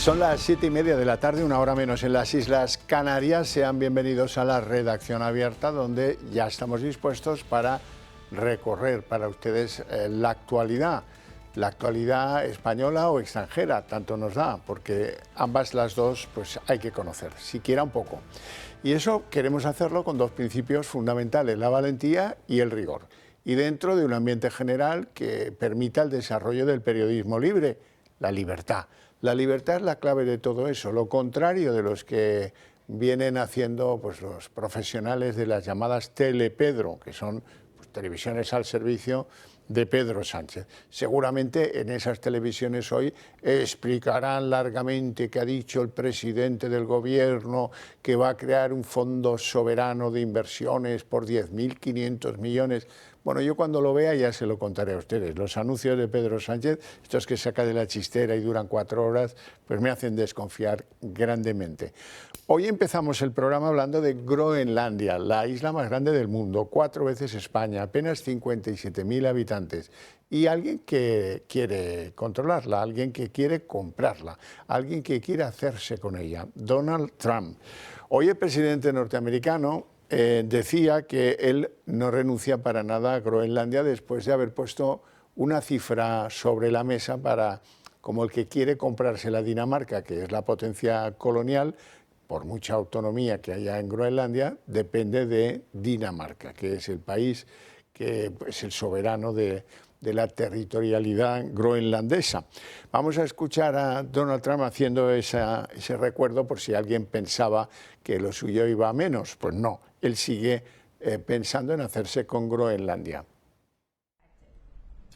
Son las 7:30 de la tarde, una hora menos en las Islas Canarias. Sean bienvenidos a la redacción abierta, donde ya estamos dispuestos para recorrer para ustedes la actualidad española o extranjera, tanto nos da, porque ambas las dos pues hay que conocer, siquiera un poco. Y eso queremos hacerlo con dos principios fundamentales, la valentía y el rigor, y dentro de un ambiente general que permita el desarrollo del periodismo libre, la libertad. La libertad es la clave de todo eso, lo contrario de los que vienen haciendo pues, los profesionales de las llamadas telepedro, que son pues, televisiones al servicio de Pedro Sánchez. Seguramente en esas televisiones hoy explicarán largamente que ha dicho el presidente del gobierno que va a crear un fondo soberano de inversiones por 10.500 millones. Bueno, yo cuando lo vea ya se lo contaré a ustedes. Los anuncios de Pedro Sánchez, estos que saca de la chistera y duran 4 horas, pues me hacen desconfiar grandemente. Hoy empezamos el programa hablando de Groenlandia, la isla más grande del mundo, 4 veces España, apenas 57.000 habitantes. Y alguien que quiere controlarla, alguien que quiere comprarla, alguien que quiere hacerse con ella, Donald Trump. Hoy el presidente norteamericano decía que él no renuncia para nada a Groenlandia después de haber puesto una cifra sobre la mesa para, como el que quiere comprarse la Dinamarca, que es la potencia colonial, por mucha autonomía que haya en Groenlandia, depende de Dinamarca, que es el país que es el soberano de la territorialidad groenlandesa. Vamos a escuchar a Donald Trump haciendo ese recuerdo por si alguien pensaba que lo suyo iba a menos. Pues no, él sigue pensando en hacerse con Groenlandia.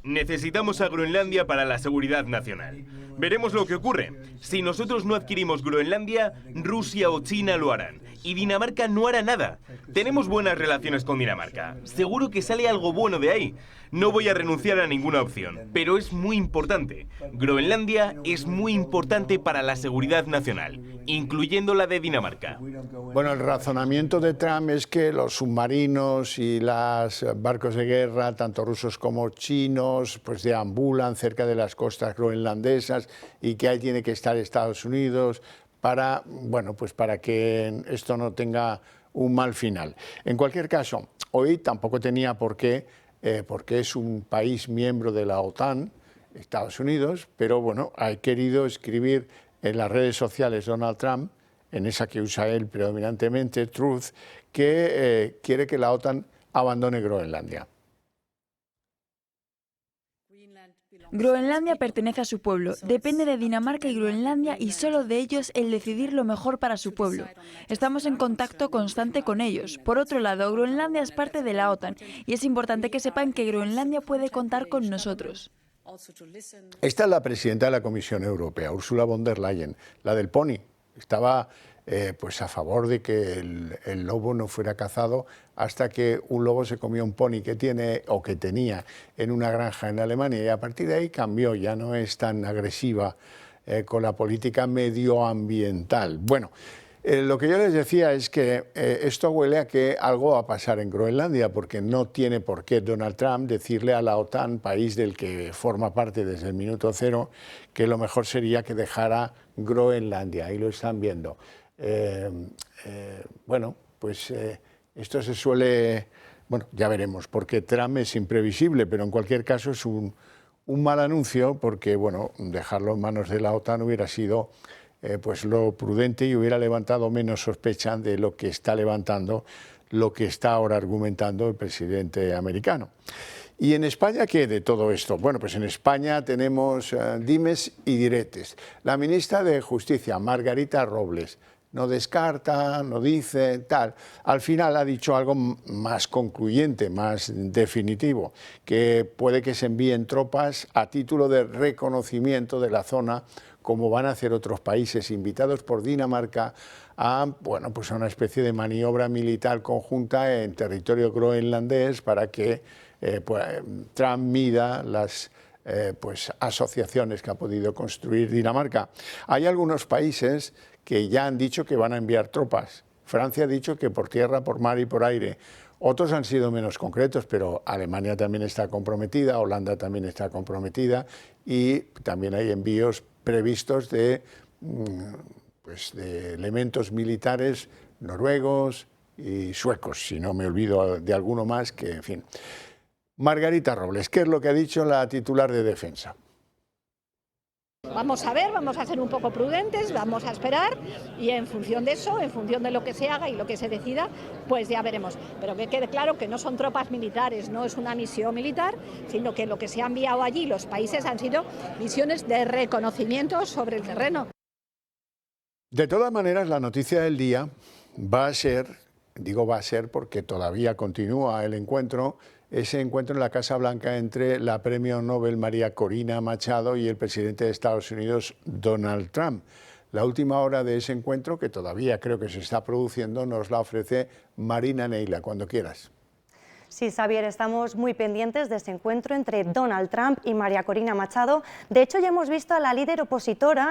Necesitamos a Groenlandia para la seguridad nacional. Veremos lo que ocurre. Si nosotros no adquirimos Groenlandia, Rusia o China lo harán. Y Dinamarca no hará nada. Tenemos buenas relaciones con Dinamarca. Seguro que sale algo bueno de ahí. No voy a renunciar a ninguna opción, pero es muy importante. Groenlandia es muy importante para la seguridad nacional, incluyendo la de Dinamarca. Bueno, el razonamiento de Trump es que los submarinos y los barcos de guerra, tanto rusos como chinos, pues deambulan cerca de las costas groenlandesas y que ahí tiene que estar Estados Unidos para, bueno, pues para que esto no tenga un mal final. En cualquier caso, hoy tampoco tenía por qué, porque es un país miembro de la OTAN, Estados Unidos, pero bueno, ha querido escribir en las redes sociales Donald Trump, en esa que usa él predominantemente, Truth, que quiere que la OTAN abandone Groenlandia. Groenlandia pertenece a su pueblo, depende de Dinamarca y Groenlandia y solo de ellos el decidir lo mejor para su pueblo. Estamos en contacto constante con ellos. Por otro lado, Groenlandia es parte de la OTAN y es importante que sepan que Groenlandia puede contar con nosotros. Esta es la presidenta de la Comisión Europea, Ursula von der Leyen, la del Pony. Estaba pues a favor de que el lobo no fuera cazado hasta que un lobo se comió un pony que tiene o que tenía en una granja en Alemania y a partir de ahí cambió, ya no es tan agresiva con la política medioambiental. Bueno, lo que yo les decía es que esto huele a que algo va a pasar en Groenlandia porque no tiene por qué Donald Trump decirle a la OTAN, país del que forma parte desde el minuto cero, que lo mejor sería que dejara Groenlandia. Ahí lo están viendo. Bueno, pues esto se suele... Bueno, ya veremos, porque Trump es imprevisible, pero en cualquier caso es un mal anuncio porque, bueno, dejarlo en manos de la OTAN hubiera sido pues lo prudente y hubiera levantado menos sospecha de lo que está levantando, lo que está ahora argumentando el presidente americano. ¿Y en España qué de todo esto? Bueno, pues en España tenemos dimes y diretes. La ministra de Justicia, Margarita Robles, no descarta, no dice, tal. Al final ha dicho algo más concluyente, más definitivo, que puede que se envíen tropas a título de reconocimiento de la zona, como van a hacer otros países invitados por Dinamarca a, bueno, pues a una especie de maniobra militar conjunta en territorio groenlandés para que pues, Trump mida las pues, asociaciones que ha podido construir Dinamarca. Hay algunos países que ya han dicho que van a enviar tropas. Francia ha dicho que por tierra, por mar y por aire. Otros han sido menos concretos, pero Alemania también está comprometida, Holanda también está comprometida y también hay envíos previstos de pues de elementos militares noruegos y suecos, si no me olvido de alguno más, que en fin. Margarita Robles, ¿qué es lo que ha dicho la titular de Defensa? Vamos a ver, vamos a ser un poco prudentes, vamos a esperar y en función de eso, en función de lo que se haga y lo que se decida, pues ya veremos. Pero que quede claro que no son tropas militares, no es una misión militar, sino que lo que se ha enviado allí los países han sido misiones de reconocimiento sobre el terreno. De todas maneras, la noticia del día va a ser, digo va a ser porque todavía continúa el encuentro, ese encuentro en la Casa Blanca entre la premio Nobel María Corina Machado y el presidente de Estados Unidos, Donald Trump. La última hora de ese encuentro, que todavía creo que se está produciendo, nos la ofrece Marina Neila, cuando quieras. Sí, Xavier, estamos muy pendientes de ese encuentro entre Donald Trump y María Corina Machado. De hecho, ya hemos visto a la líder opositora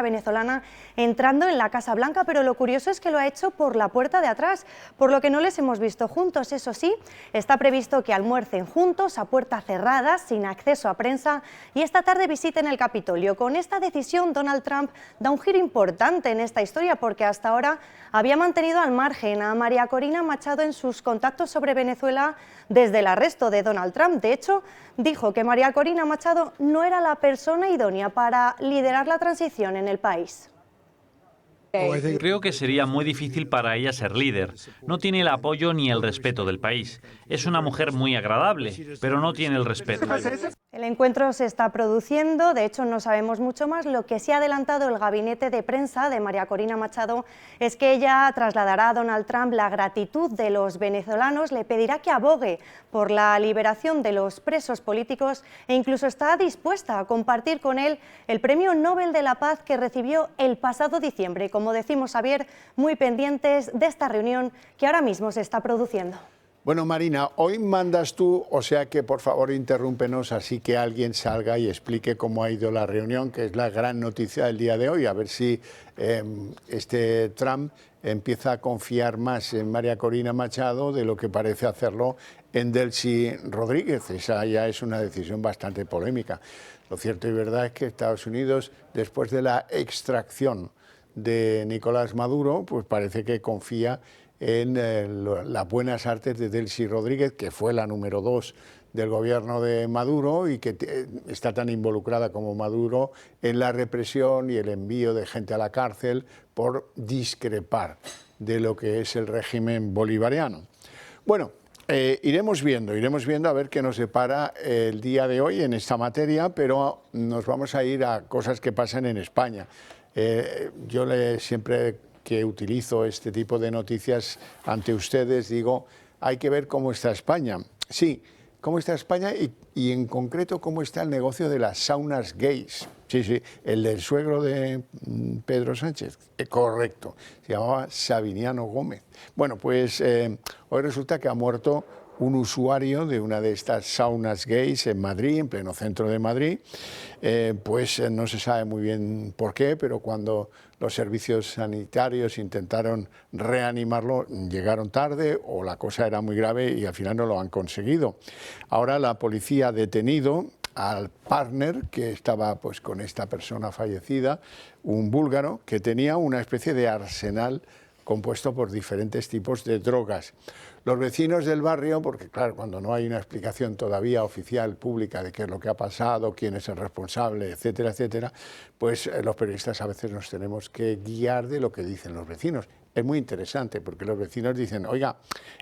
venezolana entrando en la Casa Blanca, pero lo curioso es que lo ha hecho por la puerta de atrás, por lo que no les hemos visto juntos. Eso sí, está previsto que almuercen juntos a puerta cerrada, sin acceso a prensa, y esta tarde visiten el Capitolio. Con esta decisión, Donald Trump da un giro importante en esta historia, porque hasta ahora había mantenido al margen a María Corina Machado en sus contactos sobre Venezuela desde el arresto de Donald Trump. De hecho, dijo que María Corina Machado no era la persona idónea para liderar la transición en el país. Creo que sería muy difícil para ella ser líder. No tiene el apoyo ni el respeto del país. Es una mujer muy agradable, pero no tiene el respeto. El encuentro se está produciendo, de hecho no sabemos mucho más. Lo que sí ha adelantado el gabinete de prensa de María Corina Machado es que ella trasladará a Donald Trump la gratitud de los venezolanos, le pedirá que abogue por la liberación de los presos políticos e incluso está dispuesta a compartir con él el Premio Nobel de la Paz que recibió el pasado diciembre. Como decimos, Xavier, muy pendientes de esta reunión que ahora mismo se está produciendo. Bueno, Marina, hoy mandas tú, o sea que por favor interrúmpenos así que alguien salga y explique cómo ha ido la reunión, que es la gran noticia del día de hoy, a ver si este Trump empieza a confiar más en María Corina Machado de lo que parece hacerlo en Delcy Rodríguez. Esa ya es una decisión bastante polémica. Lo cierto y verdad es que Estados Unidos, después de la extracción de Nicolás Maduro, pues parece que confía en las buenas artes de Delcy Rodríguez, que fue la número 2 del gobierno de Maduro y que está tan involucrada como Maduro en la represión y el envío de gente a la cárcel por discrepar de lo que es el régimen bolivariano. Bueno, iremos viendo a ver qué nos depara el día de hoy en esta materia, pero nos vamos a ir a cosas que pasan en España. Yo siempre que utilizo este tipo de noticias ante ustedes, digo, hay que ver cómo está España. Sí, cómo está España y en concreto cómo está el negocio de las saunas gays. Sí, el del suegro de Pedro Sánchez, correcto, se llamaba Sabiniano Gómez. Bueno, pues hoy resulta que ha muerto un usuario de una de estas saunas gays en Madrid, en pleno centro de Madrid. Pues no se sabe muy bien por qué, pero cuando los servicios sanitarios intentaron reanimarlo, llegaron tarde o la cosa era muy grave y al final no lo han conseguido. Ahora la policía ha detenido al partner que estaba pues con esta persona fallecida, un búlgaro que tenía una especie de arsenal compuesto por diferentes tipos de drogas. Los vecinos del barrio, porque claro, cuando no hay una explicación todavía oficial, pública, de qué es lo que ha pasado, quién es el responsable, etcétera, etcétera, pues los periodistas a veces nos tenemos que guiar de lo que dicen los vecinos. Es muy interesante porque los vecinos dicen, oiga,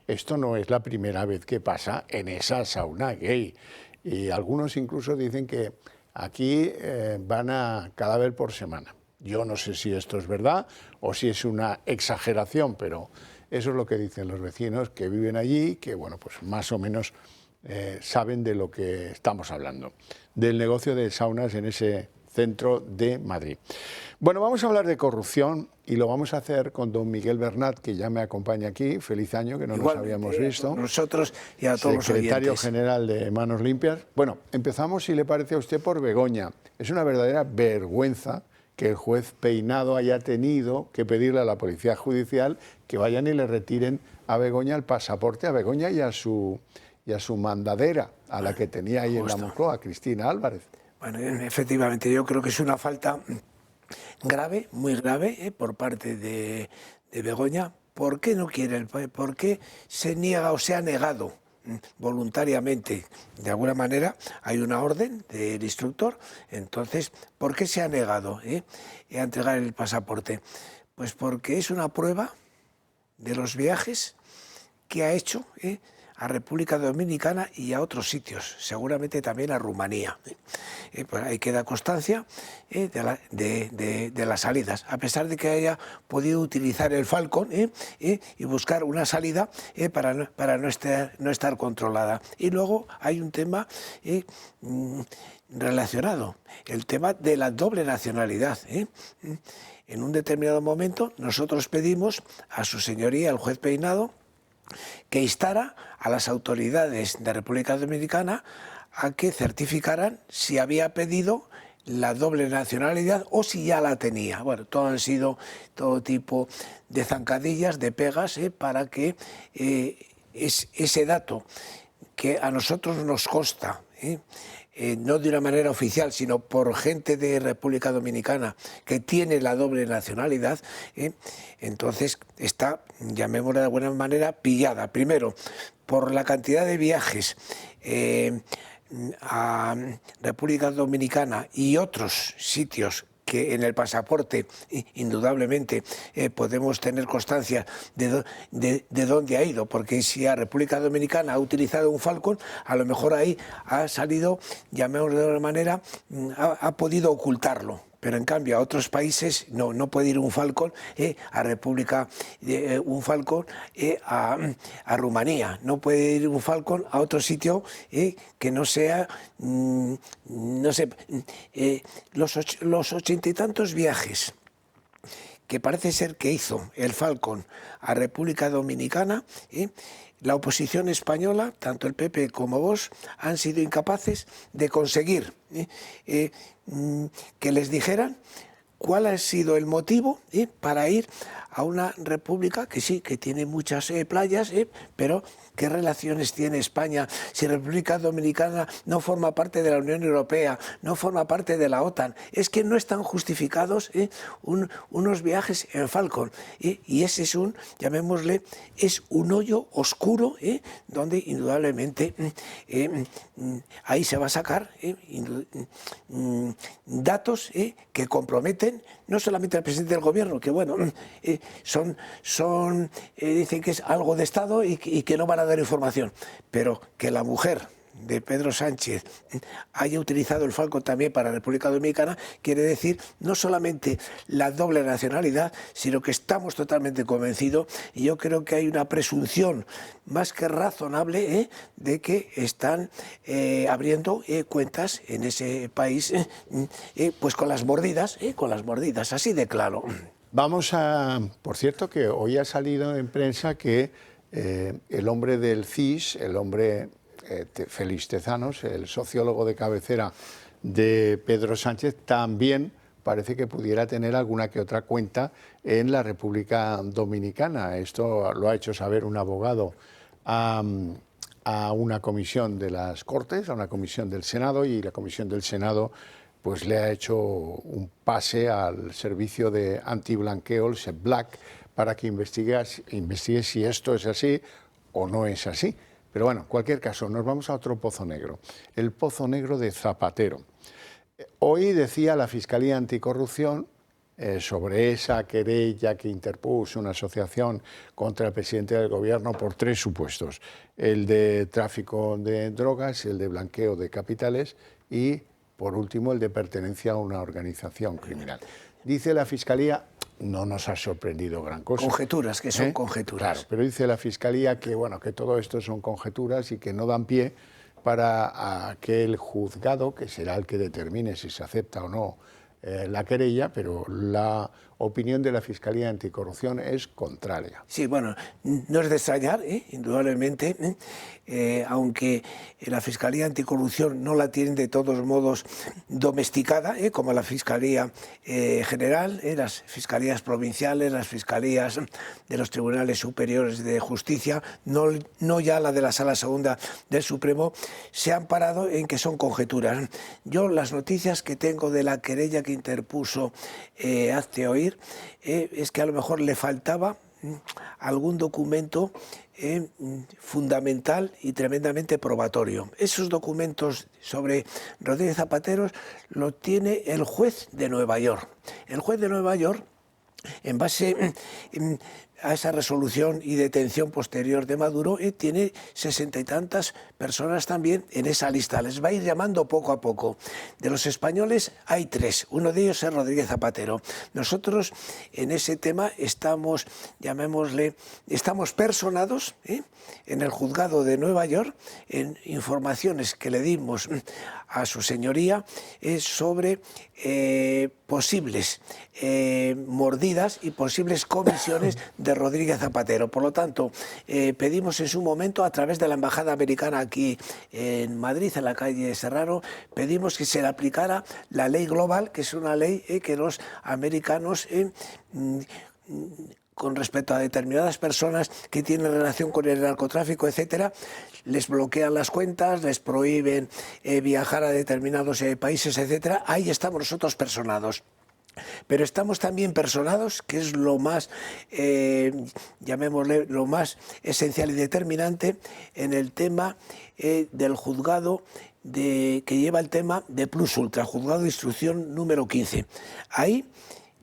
esto no es la primera vez que pasa en esa sauna gay. Y algunos incluso dicen que aquí van a cadáver por semana. Yo no sé si esto es verdad o si es una exageración, pero eso es lo que dicen los vecinos que viven allí, que bueno, pues más o menos saben de lo que estamos hablando, del negocio de saunas en ese centro de Madrid. Bueno, vamos a hablar de corrupción y lo vamos a hacer con don Miguel Bernat, que ya me acompaña aquí. Feliz año, que no nos habíamos visto. Nosotros y a todos los secretario oyentes. general de Manos Limpias. Bueno, empezamos, si le parece a usted, por Begoña. Es una verdadera vergüenza que el juez Peinado haya tenido que pedirle a la Policía Judicial que vayan y le retiren a Begoña el pasaporte, a Begoña y a su mandadera, a la que tenía ahí en la Moncloa, Cristina Álvarez. Bueno, efectivamente, yo creo que es una falta grave, muy grave, por parte de Begoña. ¿Por qué no quiere por qué se niega o se ha negado voluntariamente? De alguna manera hay una orden del instructor, entonces, ¿por qué se ha negado a entregar el pasaporte? Pues porque es una prueba de los viajes que ha hecho a República Dominicana y a otros sitios, seguramente también a Rumanía. Pues ahí queda constancia de las salidas, a pesar de que haya podido utilizar el Falcon y buscar una salida para no estar controlada. Y luego hay un tema relacionado, el tema de la doble nacionalidad. En un determinado momento nosotros pedimos a su señoría, el juez Peinado, que instara a las autoridades de República Dominicana a que certificaran si había pedido la doble nacionalidad o si ya la tenía. Bueno, todo han sido todo tipo de zancadillas, de pegas, para que ese dato que a nosotros nos consta, no de una manera oficial, sino por gente de República Dominicana que tiene la doble nacionalidad, entonces está, llamémosla de alguna manera, pillada. Primero, por la cantidad de viajes a República Dominicana y otros sitios que en el pasaporte indudablemente podemos tener constancia de dónde ha ido, porque si a República Dominicana ha utilizado un Falcon, a lo mejor ahí ha salido, llamémoslo de una manera, ha podido ocultarlo. Pero en cambio a otros países no puede ir un Falcon a República, un Falcon a Rumanía, no puede ir un Falcon a otro sitio que no sea, no sé, los 80 y tantos viajes que parece ser que hizo el Falcon a República Dominicana, la oposición española, tanto el PP como Vox, han sido incapaces de conseguir que les dijeran cuál ha sido el motivo para ir a una república que sí, que tiene muchas playas, pero ¿qué relaciones tiene España si República Dominicana no forma parte de la Unión Europea, no forma parte de la OTAN? Es que no están justificados unos viajes en Falcon. Y ese es llamémosle, es un hoyo oscuro donde indudablemente ahí se va a sacar datos que comprometen no solamente al presidente del gobierno, que bueno, dicen que es algo de Estado y que no van a dar información, pero que la mujer de Pedro Sánchez haya utilizado el Falcon también para la República Dominicana, quiere decir no solamente la doble nacionalidad, sino que estamos totalmente convencidos, y yo creo que hay una presunción más que razonable de que están abriendo cuentas en ese país, pues con las mordidas, así de claro. Vamos a, por cierto, que hoy ha salido en prensa que el hombre del CIS, el hombre Félix Tezanos, el sociólogo de cabecera de Pedro Sánchez, también parece que pudiera tener alguna que otra cuenta en la República Dominicana. Esto lo ha hecho saber un abogado a una comisión de las Cortes, a una comisión del Senado, y la comisión del Senado pues le ha hecho un pase al servicio de antiblanqueo, el SEPBLAC, para que investigue si esto es así o no es así. Pero bueno, en cualquier caso, nos vamos a otro pozo negro, el pozo negro de Zapatero. Hoy decía la Fiscalía Anticorrupción sobre esa querella que interpuso una asociación contra el presidente del Gobierno por 3 supuestos, el de tráfico de drogas, el de blanqueo de capitales y, por último, el de pertenencia a una organización criminal. Dice la Fiscalía, no nos ha sorprendido gran cosa. Conjeturas, que son conjeturas. Claro, pero dice la Fiscalía que, bueno, que todo esto son conjeturas y que no dan pie para que el juzgado, que será el que determine si se acepta o no la querella, pero la opinión de la Fiscalía Anticorrupción es contraria. Sí, bueno, no es de extrañar, indudablemente, aunque la Fiscalía Anticorrupción no la tienen de todos modos domesticada, como la Fiscalía General, las Fiscalías Provinciales, las Fiscalías de los Tribunales Superiores de Justicia, no ya la de la Sala Segunda del Supremo, se han parado en que son conjeturas. Yo las noticias que tengo de la querella que interpuso Hazte Oír es que a lo mejor le faltaba algún documento fundamental y tremendamente probatorio. Esos documentos sobre Rodríguez Zapatero los tiene el juez de Nueva York. El juez de Nueva York, en base a esa resolución y detención posterior de Maduro, tiene 60 y tantas personas también en esa lista. Les va a ir llamando poco a poco. De los españoles hay 3, uno de ellos es Rodríguez Zapatero. Nosotros en ese tema estamos, llamémosle, estamos personados en el juzgado de Nueva York en informaciones que le dimos a su señoría sobre posibles mordidas y posibles comisiones de Rodríguez Zapatero. Por lo tanto, pedimos en su momento, a través de la Embajada Americana aquí en Madrid, en la calle Serrano, pedimos que se le aplicara la ley global, que es una ley que los americanos con respecto a determinadas personas que tienen relación con el narcotráfico, etcétera, les bloquean las cuentas, les prohíben viajar a determinados países, etcétera. Ahí estamos nosotros personados. Pero estamos también personados, que es lo más, llamémosle, lo más esencial y determinante en el tema del juzgado que lleva el tema de Plus Ultra, juzgado de instrucción número 15. Ahí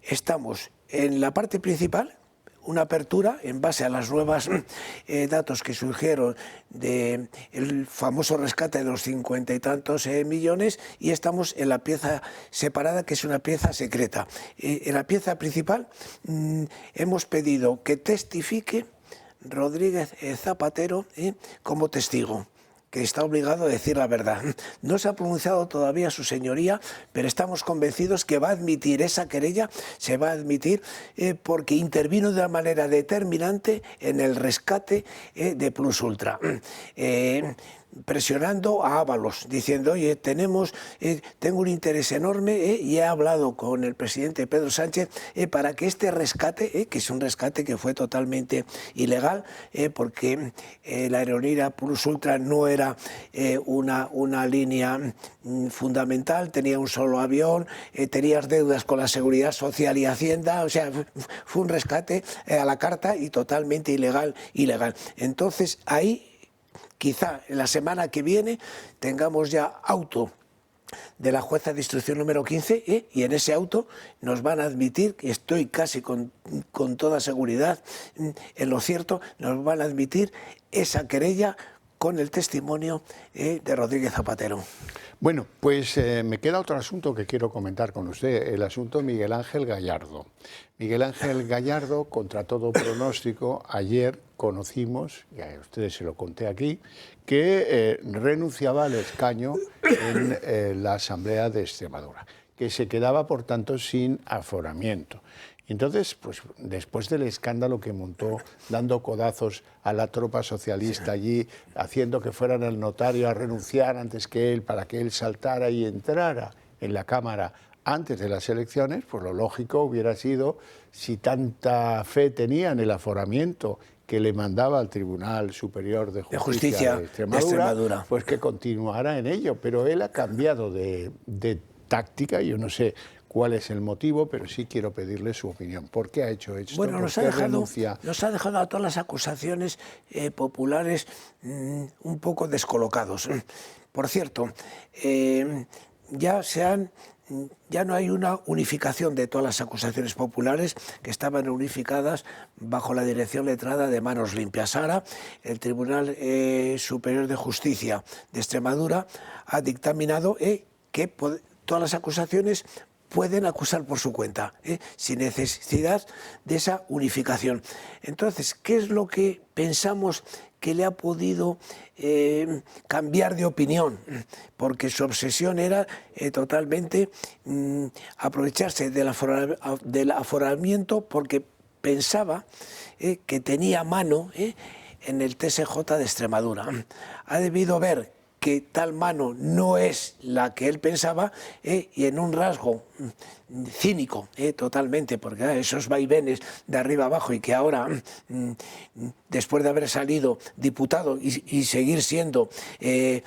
estamos en la parte principal, una apertura en base a los nuevos datos que surgieron del famoso rescate de los 50 y tantos millones, y estamos en la pieza separada, que es una pieza secreta. En la pieza principal hemos pedido que testifique Rodríguez Zapatero como testigo, que está obligado a decir la verdad. No se ha pronunciado todavía su señoría, pero estamos convencidos que va a admitir esa querella, se va a admitir porque intervino de una manera determinante en el rescate de Plus Ultra. Presionando a Ábalos, diciendo, oye, tengo un interés enorme y he hablado con el presidente Pedro Sánchez para que este rescate, que es un rescate que fue totalmente ilegal, porque la aerolínea Plus Ultra no era una línea fundamental, tenía un solo avión, tenías deudas con la Seguridad Social y Hacienda, o sea, fue un rescate a la carta y totalmente ilegal. Entonces, ahí quizá en la semana que viene tengamos ya auto de la jueza de instrucción número 15 y en ese auto nos van a admitir, y estoy casi con toda seguridad en lo cierto, nos van a admitir esa querella con el testimonio de Rodríguez Zapatero. Bueno, pues me queda otro asunto que quiero comentar con usted, el asunto Miguel Ángel Gallardo. Miguel Ángel Gallardo, contra todo pronóstico, ayer conocimos, y a ustedes se lo conté aquí, que renunciaba al escaño en la Asamblea de Extremadura, que se quedaba, por tanto, sin aforamiento. Entonces, pues después del escándalo que montó, dando codazos a la tropa socialista allí, haciendo que fueran al notario a renunciar antes que él, para que él saltara y entrara en la Cámara antes de las elecciones, pues lo lógico hubiera sido, si tanta fe tenía en el aforamiento que le mandaba al Tribunal Superior de Justicia de Extremadura, pues que continuara en ello. Pero él ha cambiado de táctica, yo no sé cuál es el motivo, pero sí quiero pedirle su opinión. ¿Por qué ha hecho esto? Bueno, nos ha dejado a todas las acusaciones populares un poco descolocados. Por cierto, ya no hay una unificación de todas las acusaciones populares que estaban unificadas bajo la dirección letrada de Manos Limpias. Ahora, el Tribunal Superior de Justicia de Extremadura ha dictaminado que todas las acusaciones pueden acusar por su cuenta, sin necesidad de esa unificación. Entonces, ¿qué es lo que pensamos que le ha podido cambiar de opinión, porque su obsesión era totalmente aprovecharse del aforamiento, porque pensaba que tenía mano en el TSJ de Extremadura. Ha debido ver que tal mano no es la que él pensaba, y en un rasgo cínico totalmente, porque esos vaivenes de arriba abajo, y que ahora, después de haber salido diputado y seguir siendo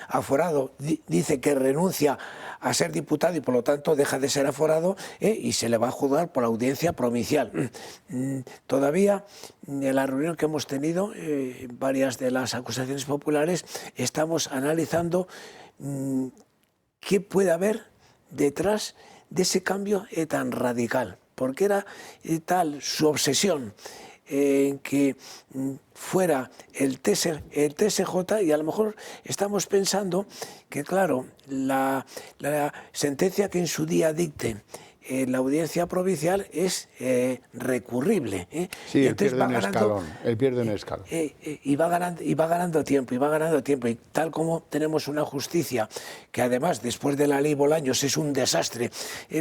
aforado, dice que renuncia a ser diputado y por lo tanto deja de ser aforado, y se le va a juzgar por audiencia provincial. Todavía en la reunión que hemos tenido, varias de las acusaciones populares, estamos analizando qué puede haber detrás de ese cambio tan radical, porque era tal su obsesión en que fuera el TSJ, y a lo mejor estamos pensando que, claro, la sentencia que en su día dicte la audiencia provincial es recurrible. Sí, él pierde un escalón, él pierde un escalón. Y va ganando tiempo, y tal como tenemos una justicia que además después de la ley Bolaños es un desastre,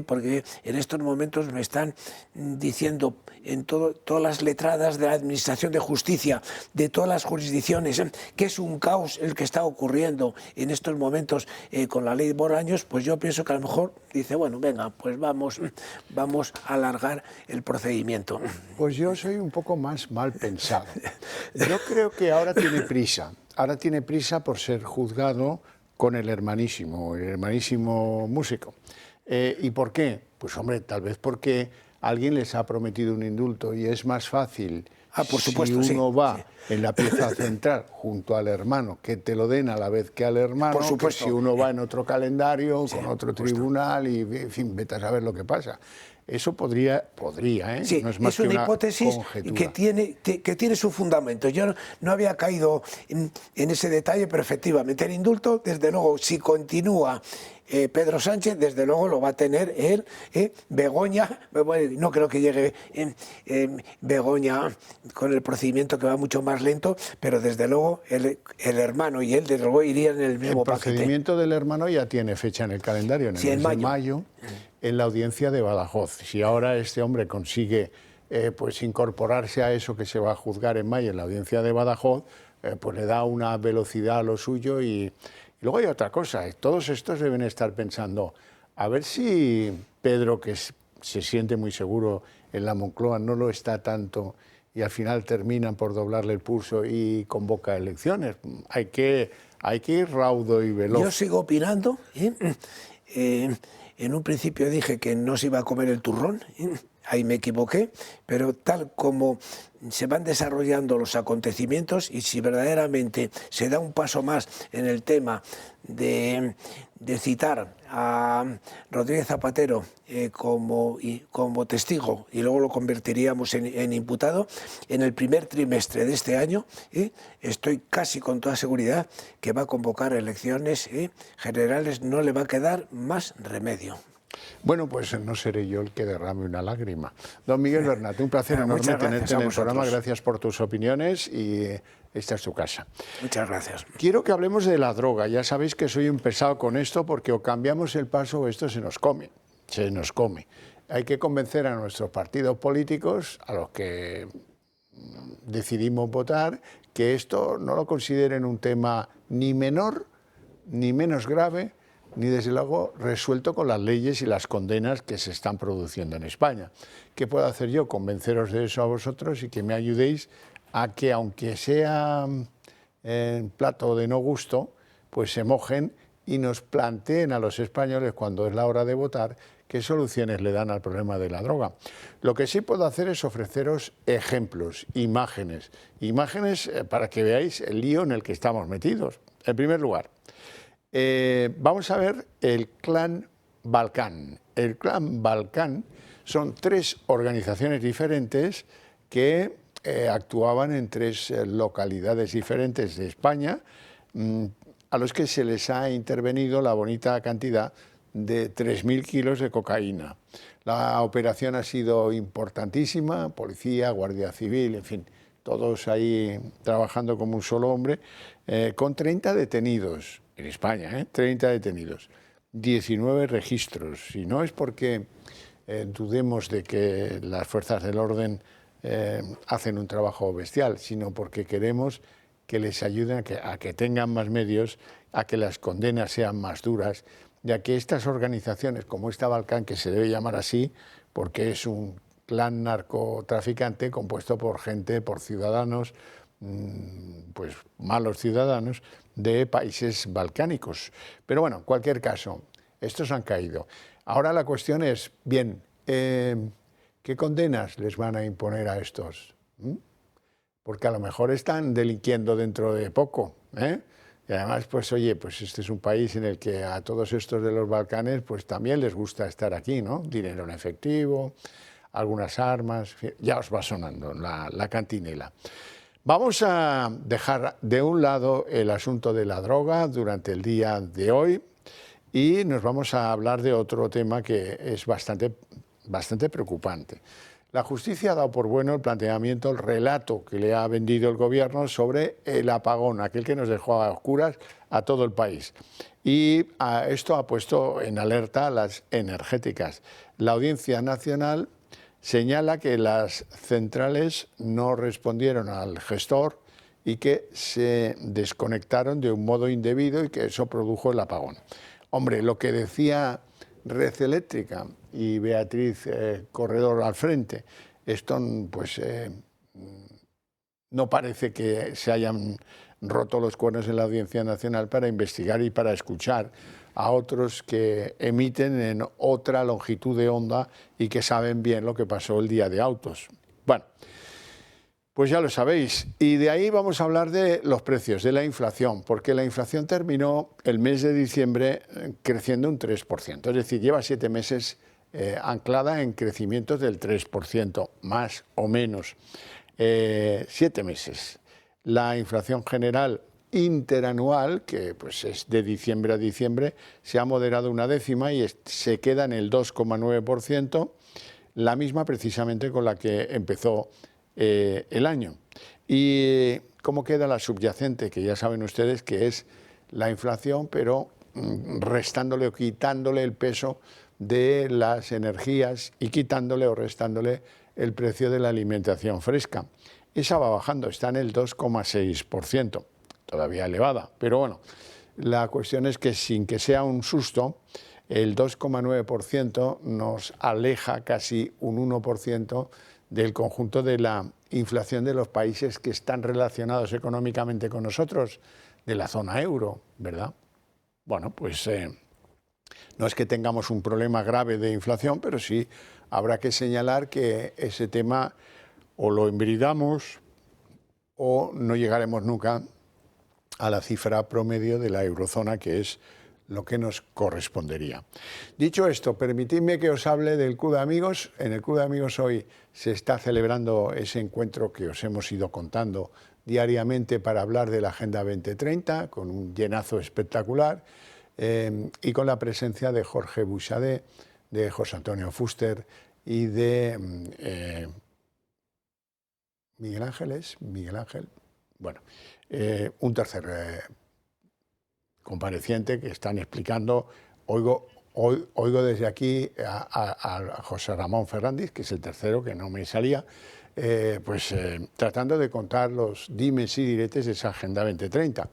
porque en estos momentos me están diciendo en todas las letradas de la Administración de Justicia, de todas las jurisdicciones, que es un caos el que está ocurriendo en estos momentos con la ley Bolaños. Pues yo pienso que a lo mejor dice, bueno, venga, pues vamos a alargar el procedimiento. Pues yo soy un poco más mal pensado. Yo creo que ahora tiene prisa por ser juzgado con el hermanísimo músico. ¿Y por qué? Pues hombre, tal vez porque alguien les ha prometido un indulto y es más fácil, por supuesto, si uno va en la pieza central junto al hermano, que te lo den a la vez que al hermano, por supuesto, que si uno va en otro calendario, con otro tribunal, y en fin, vete a saber lo que pasa. Eso podría, sí, no es más que una hipótesis conjetura. que tiene su fundamento. Yo no había caído en ese detalle, pero efectivamente el indulto, desde luego, si continúa Pedro Sánchez, desde luego lo va a tener él, Begoña. No creo que llegue Begoña con el procedimiento, que va mucho más lento, pero desde luego el hermano y él, desde luego, irían en el mismo paquete. El procedimiento del hermano ya tiene fecha en el calendario, en el mes de mayo, en la audiencia de Badajoz. Si ahora este hombre consigue pues incorporarse a eso que se va a juzgar en mayo en la audiencia de Badajoz, pues le da una velocidad a lo suyo. Y luego hay otra cosa, todos estos deben estar pensando, a ver si Pedro, que se siente muy seguro en la Moncloa, no lo está tanto, y al final terminan por doblarle el pulso y convoca elecciones. Hay que ir raudo y veloz. Yo sigo opinando. En un principio dije que no se iba a comer el turrón, ahí me equivoqué, pero tal como se van desarrollando los acontecimientos, y si verdaderamente se da un paso más en el tema de citar a Rodríguez Zapatero como testigo, y luego lo convertiríamos en imputado, en el primer trimestre de este año, estoy casi con toda seguridad que va a convocar elecciones generales, no le va a quedar más remedio. Bueno, pues no seré yo el que derrame una lágrima. Don Miguel Bernat, un placer enorme tenerte en el programa. Gracias por tus opiniones y esta es tu casa. Muchas gracias. Quiero que hablemos de la droga. Ya sabéis que soy un pesado con esto, porque o cambiamos el paso o esto se nos come. Hay que convencer a nuestros partidos políticos, a los que decidimos votar, que esto no lo consideren un tema ni menor ni menos grave, ni desde luego resuelto con las leyes y las condenas que se están produciendo en España. ¿Qué puedo hacer yo? Convenceros de eso a vosotros y que me ayudéis a que, aunque sea en plato de no gusto, pues se mojen y nos planteen a los españoles, cuando es la hora de votar, qué soluciones le dan al problema de la droga. Lo que sí puedo hacer es ofreceros ejemplos, imágenes para que veáis el lío en el que estamos metidos. En primer lugar, vamos a ver el Clan Balcán. El Clan Balcán son 3 organizaciones diferentes que actuaban en 3 localidades diferentes de España, a los que se les ha intervenido la bonita cantidad de 3.000 kilos de cocaína. La operación ha sido importantísima, policía, Guardia Civil, en fin, todos ahí trabajando como un solo hombre, con 30 detenidos en España, 30 detenidos, 19 registros. Y no es porque dudemos de que las fuerzas del orden hacen un trabajo bestial, sino porque queremos que les ayuden a que tengan más medios, a que las condenas sean más duras, y a que estas organizaciones como esta Balcán, que se debe llamar así porque es un clan narcotraficante compuesto por gente, por ciudadanos, pues malos ciudadanos de países balcánicos. Pero bueno, en cualquier caso, estos han caído. Ahora la cuestión es, bien, ¿qué condenas les van a imponer a estos? Porque a lo mejor están delinquiendo dentro de poco, Y además, pues oye, pues este es un país en el que a todos estos de los Balcanes, pues también les gusta estar aquí, ¿no? Dinero en efectivo, algunas armas, ya os va sonando la cantinela. Vamos a dejar de un lado el asunto de la droga durante el día de hoy y nos vamos a hablar de otro tema que es bastante preocupante. La justicia ha dado por bueno el planteamiento, el relato que le ha vendido el gobierno sobre el apagón, aquel que nos dejó a oscuras a todo el país. Y esto ha puesto en alerta a las energéticas. La Audiencia Nacional señala que las centrales no respondieron al gestor y que se desconectaron de un modo indebido y que eso produjo el apagón. Hombre, lo que decía Red Eléctrica y Beatriz Corredor al frente, esto pues no parece que se hayan roto los cuernos en la Audiencia Nacional para investigar y para escuchar a otros que emiten en otra longitud de onda y que saben bien lo que pasó el día de Autos. Bueno, pues ya lo sabéis. Y de ahí vamos a hablar de los precios, de la inflación, porque la inflación terminó el mes de diciembre creciendo un 3%, es decir, lleva 7 meses anclada en crecimientos del 3%, más o menos. 7 meses. La inflación general interanual, que pues es de diciembre a diciembre, se ha moderado una décima y se queda en el 2,9%, la misma precisamente con la que empezó el año. ¿Y cómo queda la subyacente? Que ya saben ustedes que es la inflación, pero restándole o quitándole el peso de las energías y quitándole o restándole el precio de la alimentación fresca. Esa va bajando, está en el 2,6%, todavía elevada, pero bueno, la cuestión es que sin que sea un susto, el 2,9% nos aleja casi un 1% del conjunto de la inflación de los países que están relacionados económicamente con nosotros, de la zona euro, ¿verdad? Bueno, pues no es que tengamos un problema grave de inflación, pero sí habrá que señalar que ese tema o lo embridamos o no llegaremos nunca a la cifra promedio de la eurozona, que es lo que nos correspondería. Dicho esto, permitidme que os hable del Club de Amigos. En el Club de Amigos hoy se está celebrando ese encuentro que os hemos ido contando diariamente para hablar de la Agenda 2030, con un llenazo espectacular, y con la presencia de Jorge Buixadé, de José Antonio Fuster y de Miguel Ángel, bueno, un tercer compareciente que están explicando. Oigo desde aquí a José Ramón Fernández, que es el tercero, que no me salía, tratando de contar los dimes y diretes de esa Agenda 2030.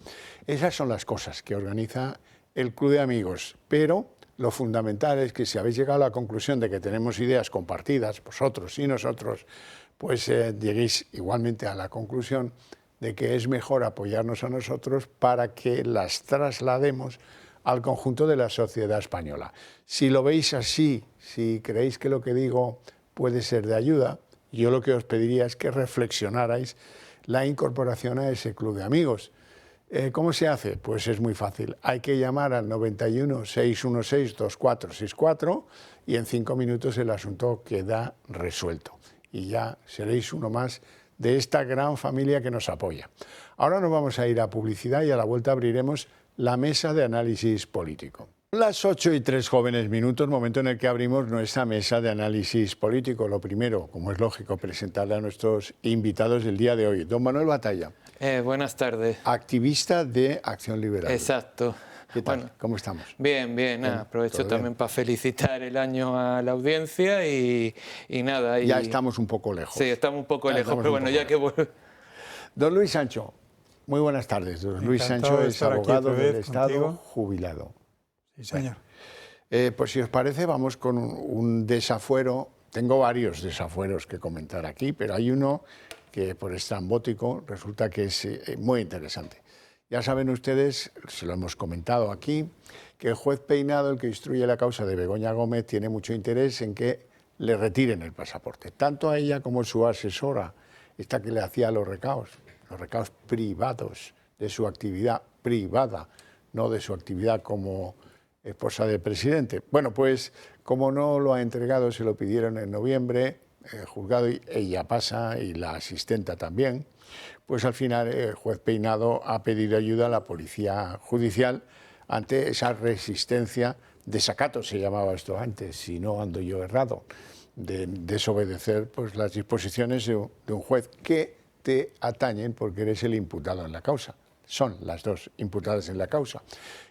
Esas son las cosas que organiza el Club de Amigos, pero lo fundamental es que si habéis llegado a la conclusión de que tenemos ideas compartidas, vosotros y nosotros, pues lleguéis igualmente a la conclusión de que es mejor apoyarnos a nosotros para que las traslademos al conjunto de la sociedad española. Si lo veis así, si creéis que lo que digo puede ser de ayuda, yo lo que os pediría es que reflexionarais la incorporación a ese Club de Amigos. ¿Cómo se hace? Pues es muy fácil. Hay que llamar al 91 616 2464 y en 5 minutos el asunto queda resuelto. Y ya seréis uno más de esta gran familia que nos apoya. Ahora nos vamos a ir a publicidad y a la vuelta abriremos la mesa de análisis político. Las 8:03 jóvenes minutos, momento en el que abrimos nuestra mesa de análisis político. Lo primero, como es lógico, presentarle a nuestros invitados del día de hoy. Don Manuel Batalla. Buenas tardes. Activista de Acción Liberal. Exacto. ¿Qué tal? Bueno, ¿cómo estamos? Bien, bien. Nada, aprovecho también para felicitar el año a la audiencia y nada. Ya estamos un poco lejos. Sí, estamos un poco lejos, pero bueno, ya que vuelvo. Don Luis Sancho, muy buenas tardes. Don Luis Sancho es abogado del Estado jubilado. Sí, señor. Pues si os parece, vamos con un desafuero. Tengo varios desafueros que comentar aquí, pero hay uno que por estrambótico resulta que es muy interesante. Ya saben ustedes, se lo hemos comentado aquí, que el juez Peinado, el que instruye la causa de Begoña Gómez, tiene mucho interés en que le retiren el pasaporte. Tanto a ella como a su asesora, esta que le hacía los recados privados de su actividad privada, no de su actividad como esposa del presidente. Bueno, pues como no lo ha entregado, se lo pidieron en noviembre, el juzgado, y ella pasa, y la asistenta también, pues al final el juez Peinado ha pedido ayuda a la policía judicial ante esa resistencia, desacato se llamaba esto antes, si no ando yo errado, de desobedecer pues, las disposiciones de un juez que te atañen porque eres el imputado en la causa. Son las dos imputadas en la causa.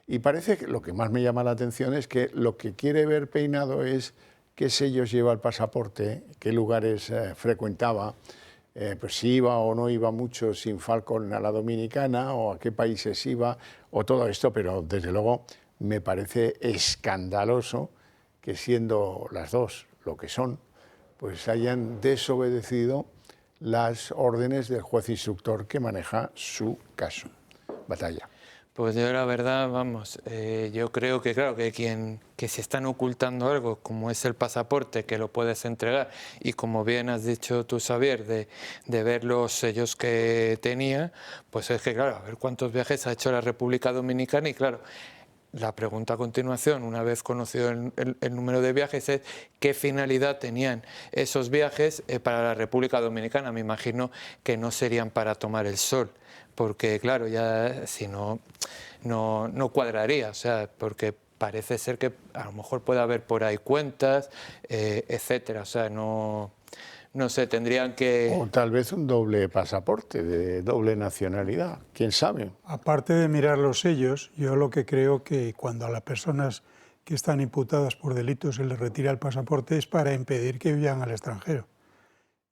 Y parece que lo que más me llama la atención es que lo que quiere ver Peinado es qué sellos lleva el pasaporte, qué lugares frecuentaba, pues si iba o no iba mucho sin Falcon a la Dominicana, o a qué países iba, o todo esto, pero desde luego me parece escandaloso que siendo las dos lo que son, pues hayan desobedecido las órdenes del juez instructor que maneja su caso. Batalla. Pues yo la verdad, vamos, yo creo que claro, que si están ocultando algo como es el pasaporte, que lo puedes entregar, y como bien has dicho tú, Xavier, de ver los sellos que tenía, pues es que claro, a ver cuántos viajes ha hecho la República Dominicana, y claro, la pregunta a continuación, una vez conocido el número de viajes, es qué finalidad tenían esos viajes para la República Dominicana. Me imagino que no serían para tomar el sol, porque claro, ya si no cuadraría, o sea, porque parece ser que a lo mejor puede haber por ahí cuentas, etcétera, o sea, no sé, tendrían que... O tal vez un doble pasaporte, de doble nacionalidad, quién sabe. Aparte de mirar los sellos, yo lo que creo que cuando a las personas que están imputadas por delitos se les retira el pasaporte es para impedir que vayan al extranjero.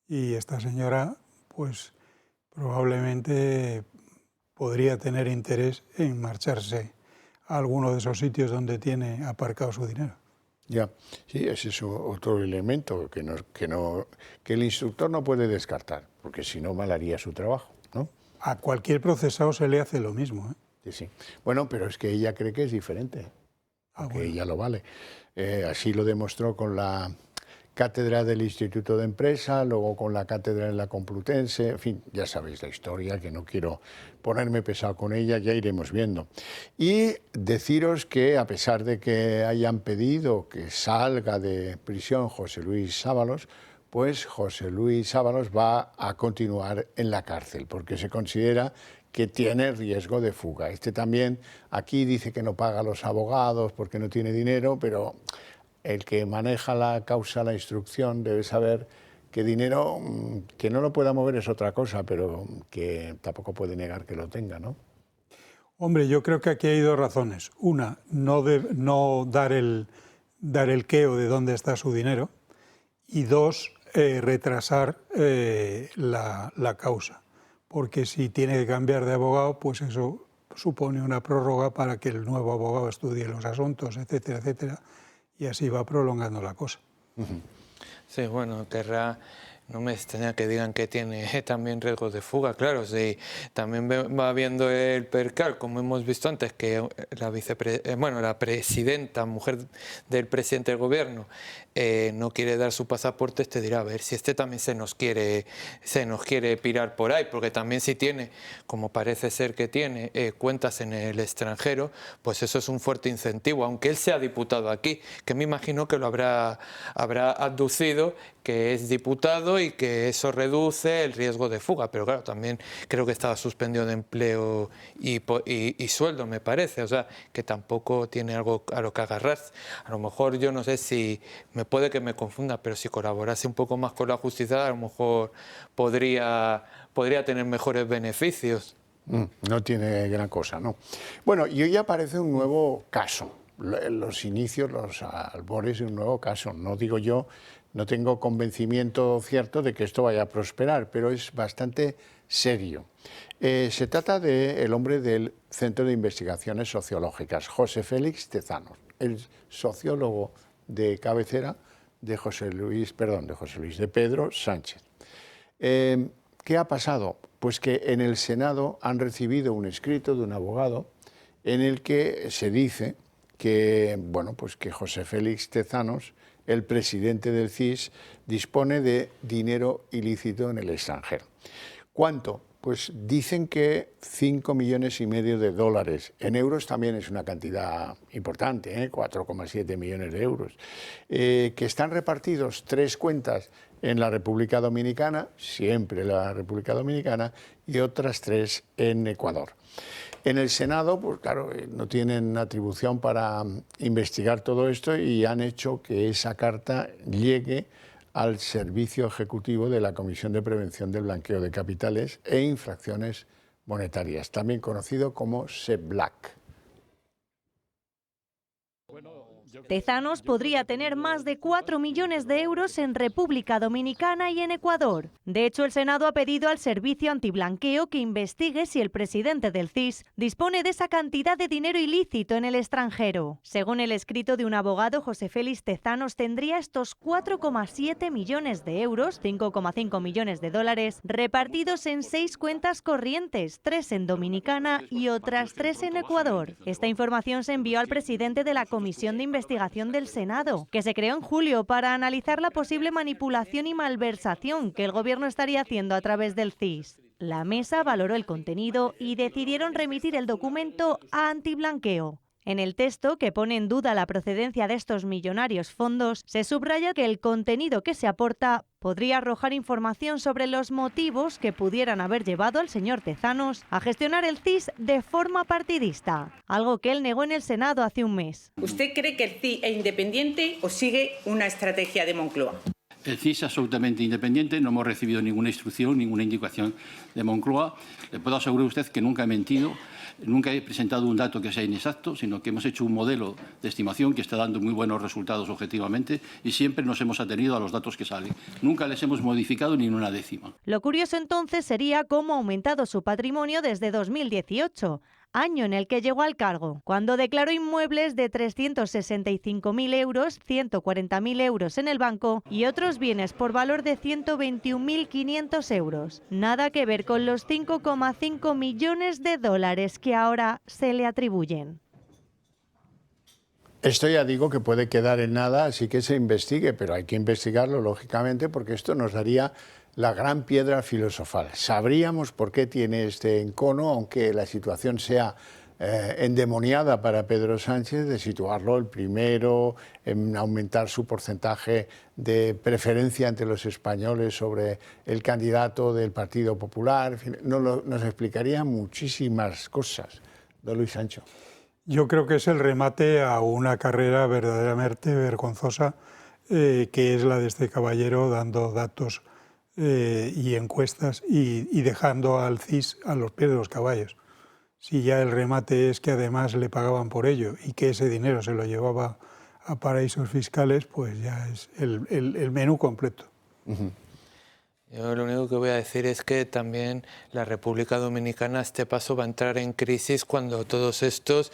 Y esta señora, pues probablemente podría tener interés en marcharse a alguno de esos sitios donde tiene aparcado su dinero. Ya, sí, ese es otro elemento que el instructor no puede descartar, porque si no mal haría su trabajo, ¿no? A cualquier procesado se le hace lo mismo, ¿eh? Sí, sí. Bueno, pero es que ella cree que es diferente, porque bueno. ella lo vale. Así lo demostró con la cátedra del Instituto de Empresa, luego con la cátedra en la Complutense, en fin, ya sabéis la historia, que no quiero ponerme pesado con ella, ya iremos viendo. Y deciros que a pesar de que hayan pedido que salga de prisión José Luis Ábalos, pues José Luis Ábalos va a continuar en la cárcel, porque se considera que tiene riesgo de fuga. Este también aquí dice que no paga a los abogados porque no tiene dinero, pero el que maneja la causa, la instrucción, debe saber que dinero que no lo pueda mover es otra cosa, pero que tampoco puede negar que lo tenga, ¿no? Hombre, yo creo que aquí hay dos razones. Una, no dar el queo de dónde está su dinero. Y dos, retrasar la causa. Porque si tiene que cambiar de abogado, pues eso supone una prórroga para que el nuevo abogado estudie los asuntos, etcétera, etcétera. Y así va prolongando la cosa. Sí, bueno, no me extraña que digan que tiene también riesgos de fuga, claro, sí, también va viendo el percal, como hemos visto antes, que la presidenta, mujer del presidente del gobierno, no quiere dar su pasaporte, dirá, a ver si también se nos quiere pirar por ahí, porque también si tiene, como parece ser que tiene, cuentas en el extranjero, pues eso es un fuerte incentivo, aunque él sea diputado aquí, que me imagino que lo habrá aducido, que es diputado y que eso reduce el riesgo de fuga, pero claro, también creo que estaba suspendido de empleo y sueldo, me parece, o sea, que tampoco tiene algo a lo que agarrarse. A lo mejor yo no sé si, puede que me confunda, pero si colaborase un poco más con la justicia, a lo mejor podría tener mejores beneficios. No tiene gran cosa, ¿no? Bueno, y hoy aparece un nuevo caso, los inicios, los albores de un nuevo caso. No digo yo, no tengo convencimiento cierto de que esto vaya a prosperar, pero es bastante serio. Se trata del hombre del Centro de Investigaciones Sociológicas, José Félix Tezanos, el sociólogo de cabecera de de Pedro Sánchez. ¿Qué ha pasado? Pues que en el Senado han recibido un escrito de un abogado en el que se dice que, bueno, pues que José Félix Tezanos, el presidente del CIS, dispone de dinero ilícito en el extranjero. ¿Cuánto? Pues dicen que 5,5 millones de dólares. En euros también es una cantidad importante, 4,7 millones de euros. Que están repartidos 3 cuentas en la República Dominicana, siempre la República Dominicana, y otras 3 en Ecuador. En el Senado, pues claro, no tienen atribución para investigar todo esto y han hecho que esa carta llegue al Servicio Ejecutivo de la Comisión de Prevención del Blanqueo de Capitales e Infracciones Monetarias, también conocido como SEBLAC. Tezanos podría tener más de 4 millones de euros en República Dominicana y en Ecuador. De hecho, el Senado ha pedido al Servicio Antiblanqueo que investigue si el presidente del CIS dispone de esa cantidad de dinero ilícito en el extranjero. Según el escrito de un abogado, José Félix Tezanos tendría estos 4,7 millones de euros, 5,5 millones de dólares, repartidos en 6 cuentas corrientes, 3 en Dominicana y otras 3 en Ecuador. Esta información se envió al presidente de la Comisión de Investigación del Senado, que se creó en julio para analizar la posible manipulación y malversación que el gobierno estaría haciendo a través del CIS. La mesa valoró el contenido y decidieron remitir el documento a Antiblanqueo. En el texto, que pone en duda la procedencia de estos millonarios fondos, se subraya que el contenido que se aporta podría arrojar información sobre los motivos que pudieran haber llevado al señor Tezanos a gestionar el CIS de forma partidista, algo que él negó en el Senado hace un mes. ¿Usted cree que el CIS es independiente o sigue una estrategia de Moncloa? El CIS es absolutamente independiente, no hemos recibido ninguna instrucción, ninguna indicación de Moncloa. Le puedo asegurar a usted que nunca he mentido, nunca he presentado un dato que sea inexacto, sino que hemos hecho un modelo de estimación que está dando muy buenos resultados objetivamente y siempre nos hemos atenido a los datos que salen. Nunca les hemos modificado ni en una décima. Lo curioso entonces sería cómo ha aumentado su patrimonio desde 2018. Año en el que llegó al cargo, cuando declaró inmuebles de 365.000 euros, 140.000 euros en el banco y otros bienes por valor de 121.500 euros. Nada que ver con los 5,5 millones de dólares que ahora se le atribuyen. Esto ya digo que puede quedar en nada, así que se investigue, pero hay que investigarlo, lógicamente, porque esto nos daría la gran piedra filosofal. Sabríamos por qué tiene este encono, aunque la situación sea endemoniada para Pedro Sánchez, de situarlo el primero, en aumentar su porcentaje de preferencia entre los españoles sobre el candidato del Partido Popular. En fin, nos explicaría muchísimas cosas. Don Luis Sancho. Yo creo que es el remate a una carrera verdaderamente vergonzosa, que es la de este caballero dando datos y encuestas y dejando al CIS a los pies de los caballos. Si ya el remate es que además le pagaban por ello y que ese dinero se lo llevaba a paraísos fiscales, pues ya es el menú completo. Yo lo único que voy a decir es que también la República Dominicana a este paso va a entrar en crisis cuando todos estos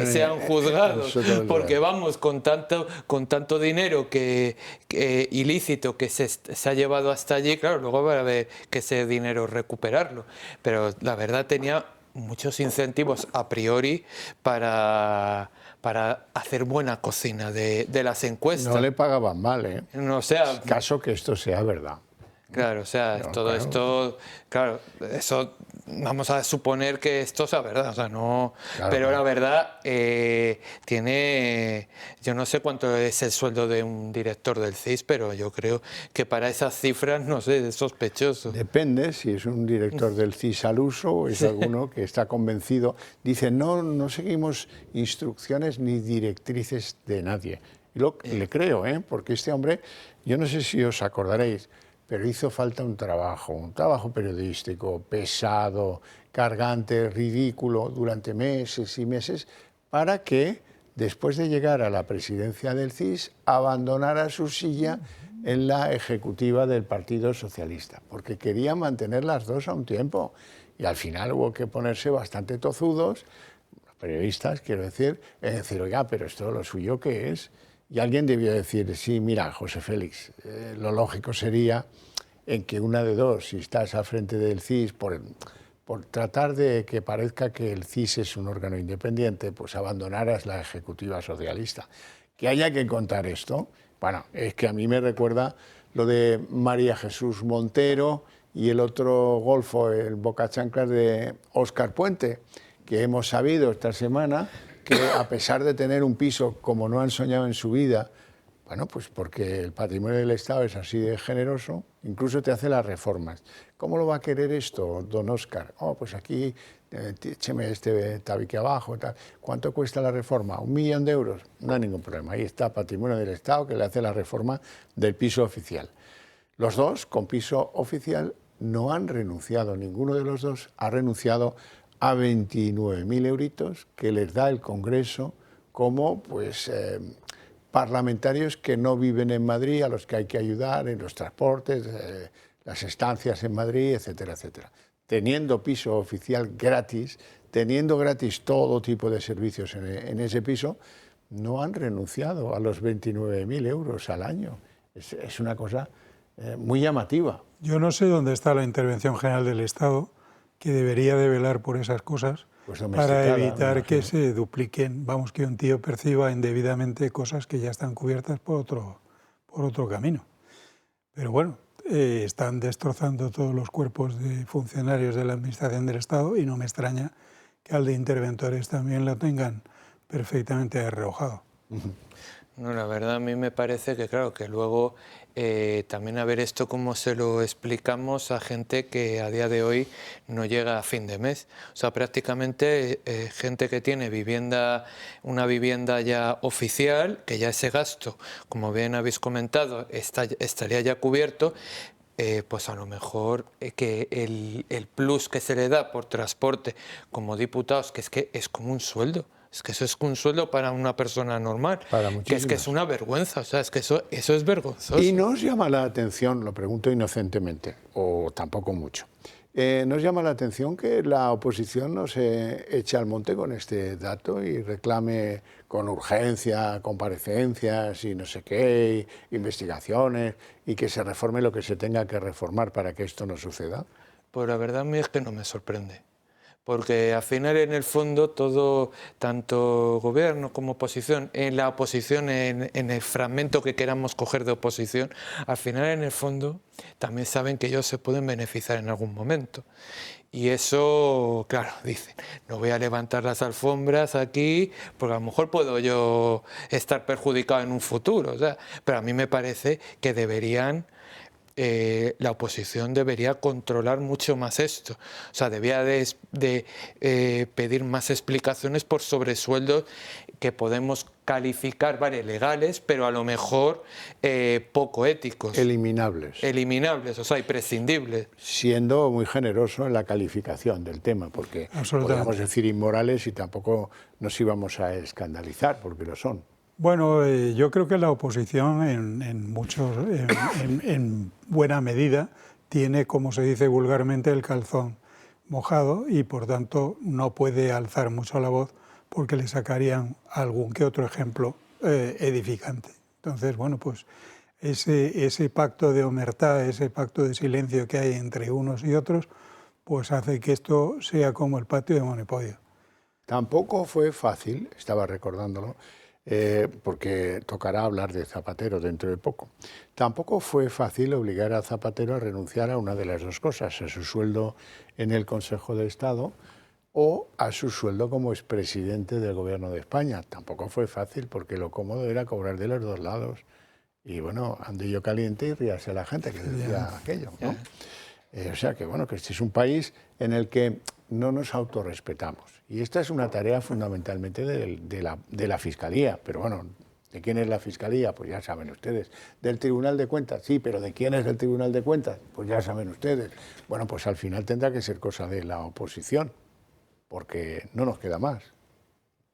sean juzgados, porque vamos, con tanto dinero ilícito que se ha llevado hasta allí, claro, luego va a haber que ese dinero recuperarlo, pero la verdad tenía muchos incentivos a priori para hacer buena cocina de las encuestas. No le pagaban mal, ¿eh? No sea... Caso que esto sea verdad. Claro, o sea, No, todo claro. esto, claro, eso vamos a suponer que esto sea verdad, o sea, no, Claro, pero claro. la verdad tiene, yo no sé cuánto es el sueldo de un director del CIS, pero yo creo que para esas cifras, no sé, es sospechoso. Depende si es un director del CIS al uso o es alguno que está convencido. Dice, no seguimos instrucciones ni directrices de nadie. Y le creo, porque este hombre, yo no sé si os acordaréis, pero hizo falta un trabajo periodístico pesado, cargante, ridículo, durante meses y meses, para que, después de llegar a la presidencia del CIS, abandonara su silla en la ejecutiva del Partido Socialista, porque quería mantener las dos a un tiempo. Y al final hubo que ponerse bastante tozudos, los periodistas, quiero decir, oiga, pero esto lo suyo, ¿qué es? Y alguien debió decir, sí, mira, José Félix, lo lógico sería en que una de dos, si estás al frente del CIS, por tratar de que parezca que el CIS es un órgano independiente, pues abandonaras la ejecutiva socialista. Que haya que contar esto, bueno, es que a mí me recuerda lo de María Jesús Montero y el otro golfo, el bocachanclas de Óscar Puente, que hemos sabido esta semana que a pesar de tener un piso como no han soñado en su vida, bueno, pues porque el patrimonio del Estado es así de generoso, incluso te hace las reformas. ¿Cómo lo va a querer esto, don Óscar? Pues aquí, écheme este tabique abajo, tal. ¿Cuánto cuesta la reforma? ¿1 millón de euros? No hay ningún problema. Ahí está patrimonio del Estado que le hace la reforma del piso oficial. Los dos, con piso oficial, no han renunciado, ninguno de los dos ha renunciado a 29.000 euritos que les da el Congreso como parlamentarios que no viven en Madrid, a los que hay que ayudar en los transportes, las estancias en Madrid, etcétera, etcétera. Teniendo piso oficial gratis, teniendo gratis todo tipo de servicios en ese piso, no han renunciado a los 29.000 euros al año. Es una cosa muy llamativa. Yo no sé dónde está la intervención general del Estado, que debería de velar por esas cosas, pues para evitar que se dupliquen, vamos, que un tío perciba indebidamente cosas que ya están cubiertas por otro camino. Pero bueno, están destrozando todos los cuerpos de funcionarios de la Administración del Estado y no me extraña que al de interventores también lo tengan perfectamente arrojado. No, la verdad a mí me parece que, claro, que luego también a ver esto cómo se lo explicamos a gente que a día de hoy no llega a fin de mes. O sea, prácticamente gente que tiene una vivienda ya oficial, que ya ese gasto, como bien habéis comentado, estaría ya cubierto. Pues a lo mejor que el plus que se le da por transporte como diputados, que es como un sueldo. Es que eso es un sueldo para una persona normal, que es una vergüenza, o sea, es que eso es vergonzoso. Y nos llama la atención, lo pregunto inocentemente, o tampoco mucho, nos llama la atención que la oposición no se eche al monte con este dato y reclame con urgencia comparecencias y no sé qué, investigaciones, y que se reforme lo que se tenga que reformar para que esto no suceda. Pues la verdad a mí es que no me sorprende. Porque al final, en el fondo, todo, tanto gobierno como oposición, en la oposición, en el fragmento que queramos coger de oposición, al final, en el fondo, también saben que ellos se pueden beneficiar en algún momento. Y eso, claro, dicen, no voy a levantar las alfombras aquí, porque a lo mejor puedo yo estar perjudicado en un futuro. O sea, pero a mí me parece que deberían... la oposición debería controlar mucho más esto. O sea, debería de pedir más explicaciones por sobresueldos que podemos calificar, vale, legales, pero a lo mejor poco éticos. Eliminables. Eliminables, o sea, imprescindibles. Siendo muy generoso en la calificación del tema, porque podemos decir inmorales y tampoco nos íbamos a escandalizar, porque lo son. Bueno, yo creo que la oposición en buena medida tiene, como se dice vulgarmente, el calzón mojado y por tanto no puede alzar mucho la voz porque le sacarían algún que otro ejemplo edificante. Entonces, bueno, pues ese pacto de omertá, ese pacto de silencio que hay entre unos y otros, pues hace que esto sea como el patio de Monopodio. Tampoco fue fácil, estaba recordándolo, porque tocará hablar de Zapatero dentro de poco. Tampoco fue fácil obligar a Zapatero a renunciar a una de las dos cosas, a su sueldo en el Consejo de Estado o a su sueldo como expresidente del Gobierno de España. Tampoco fue fácil porque lo cómodo era cobrar de los dos lados. Y bueno, andillo caliente y ríase a la gente que decía aquello, ¿no? O sea que bueno, que este es un país en el que no nos autorrespetamos. Y esta es una tarea fundamentalmente de la Fiscalía. Pero bueno, ¿de quién es la Fiscalía? Pues ya saben ustedes. ¿Del Tribunal de Cuentas? Sí, pero ¿de quién es el Tribunal de Cuentas? Pues ya saben ustedes. Bueno, pues al final tendrá que ser cosa de la oposición, porque no nos queda más.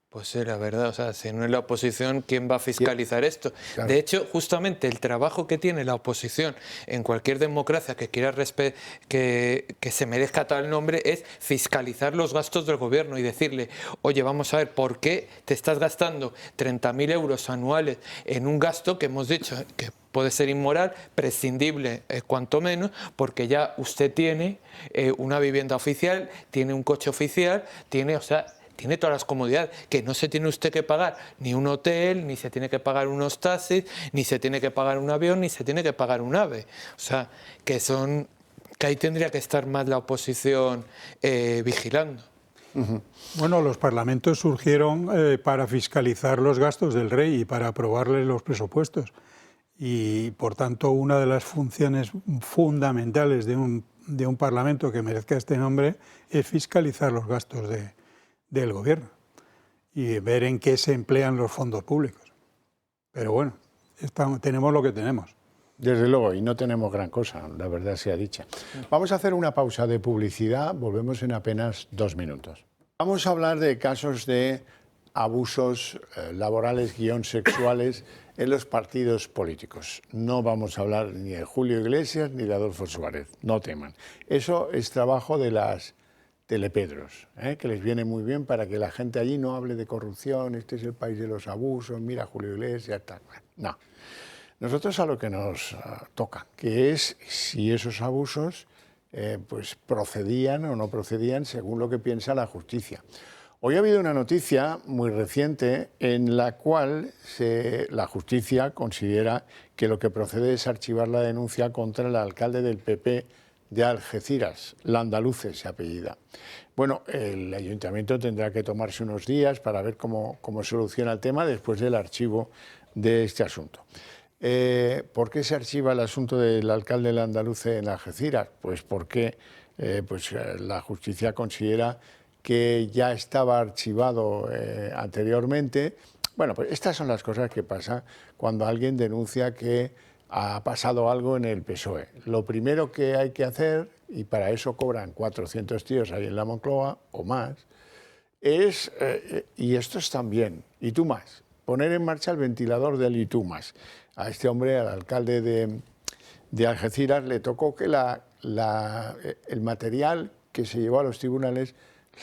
Pues sí, la verdad, o sea, si no es la oposición, ¿quién va a fiscalizar esto? Claro. De hecho, justamente el trabajo que tiene la oposición en cualquier democracia que quiera que se merezca tal nombre es fiscalizar los gastos del gobierno y decirle, oye, vamos a ver, ¿por qué te estás gastando 30.000 euros anuales en un gasto que hemos dicho que puede ser inmoral, prescindible cuanto menos, porque ya usted tiene una vivienda oficial, tiene un coche oficial, tiene, o sea, tiene todas las comodidades, que no se tiene usted que pagar ni un hotel, ni se tiene que pagar unos taxis, ni se tiene que pagar un avión, ni se tiene que pagar un AVE. O sea, que ahí tendría que estar más la oposición vigilando. Bueno, los parlamentos surgieron para fiscalizar los gastos del rey y para aprobarle los presupuestos. Y, por tanto, una de las funciones fundamentales de un parlamento que merezca este nombre es fiscalizar los gastos del gobierno y ver en qué se emplean los fondos públicos. Pero bueno, tenemos lo que tenemos. Desde luego, y no tenemos gran cosa, la verdad sea dicha. Vamos a hacer una pausa de publicidad, volvemos en apenas 2 minutos. Vamos a hablar de casos de abusos laborales, sexuales en los partidos políticos. No vamos a hablar ni de Julio Iglesias ni de Adolfo Suárez, no teman. Eso es trabajo de las telepedros, que les viene muy bien para que la gente allí no hable de corrupción, este es el país de los abusos, mira Julio Iglesias, tal. No. Nosotros a lo que nos toca, que es si esos abusos pues procedían o no procedían según lo que piensa la justicia. Hoy ha habido una noticia muy reciente en la cual la justicia considera que lo que procede es archivar la denuncia contra el alcalde del PP de Algeciras, Landaluce se apellida. Bueno, el ayuntamiento tendrá que tomarse unos días para ver cómo soluciona el tema después del archivo de este asunto. ¿Por qué se archiva el asunto del alcalde Landaluce en Algeciras? Pues porque la justicia considera que ya estaba archivado anteriormente. Bueno, pues estas son las cosas que pasan cuando alguien denuncia que ha pasado algo en el PSOE. Lo primero que hay que hacer, y para eso cobran 400 tíos ahí en la Moncloa o más, es, y estos también, y tú más, poner en marcha el ventilador del y tú más. A este hombre, al alcalde de Algeciras, le tocó que el material que se llevó a los tribunales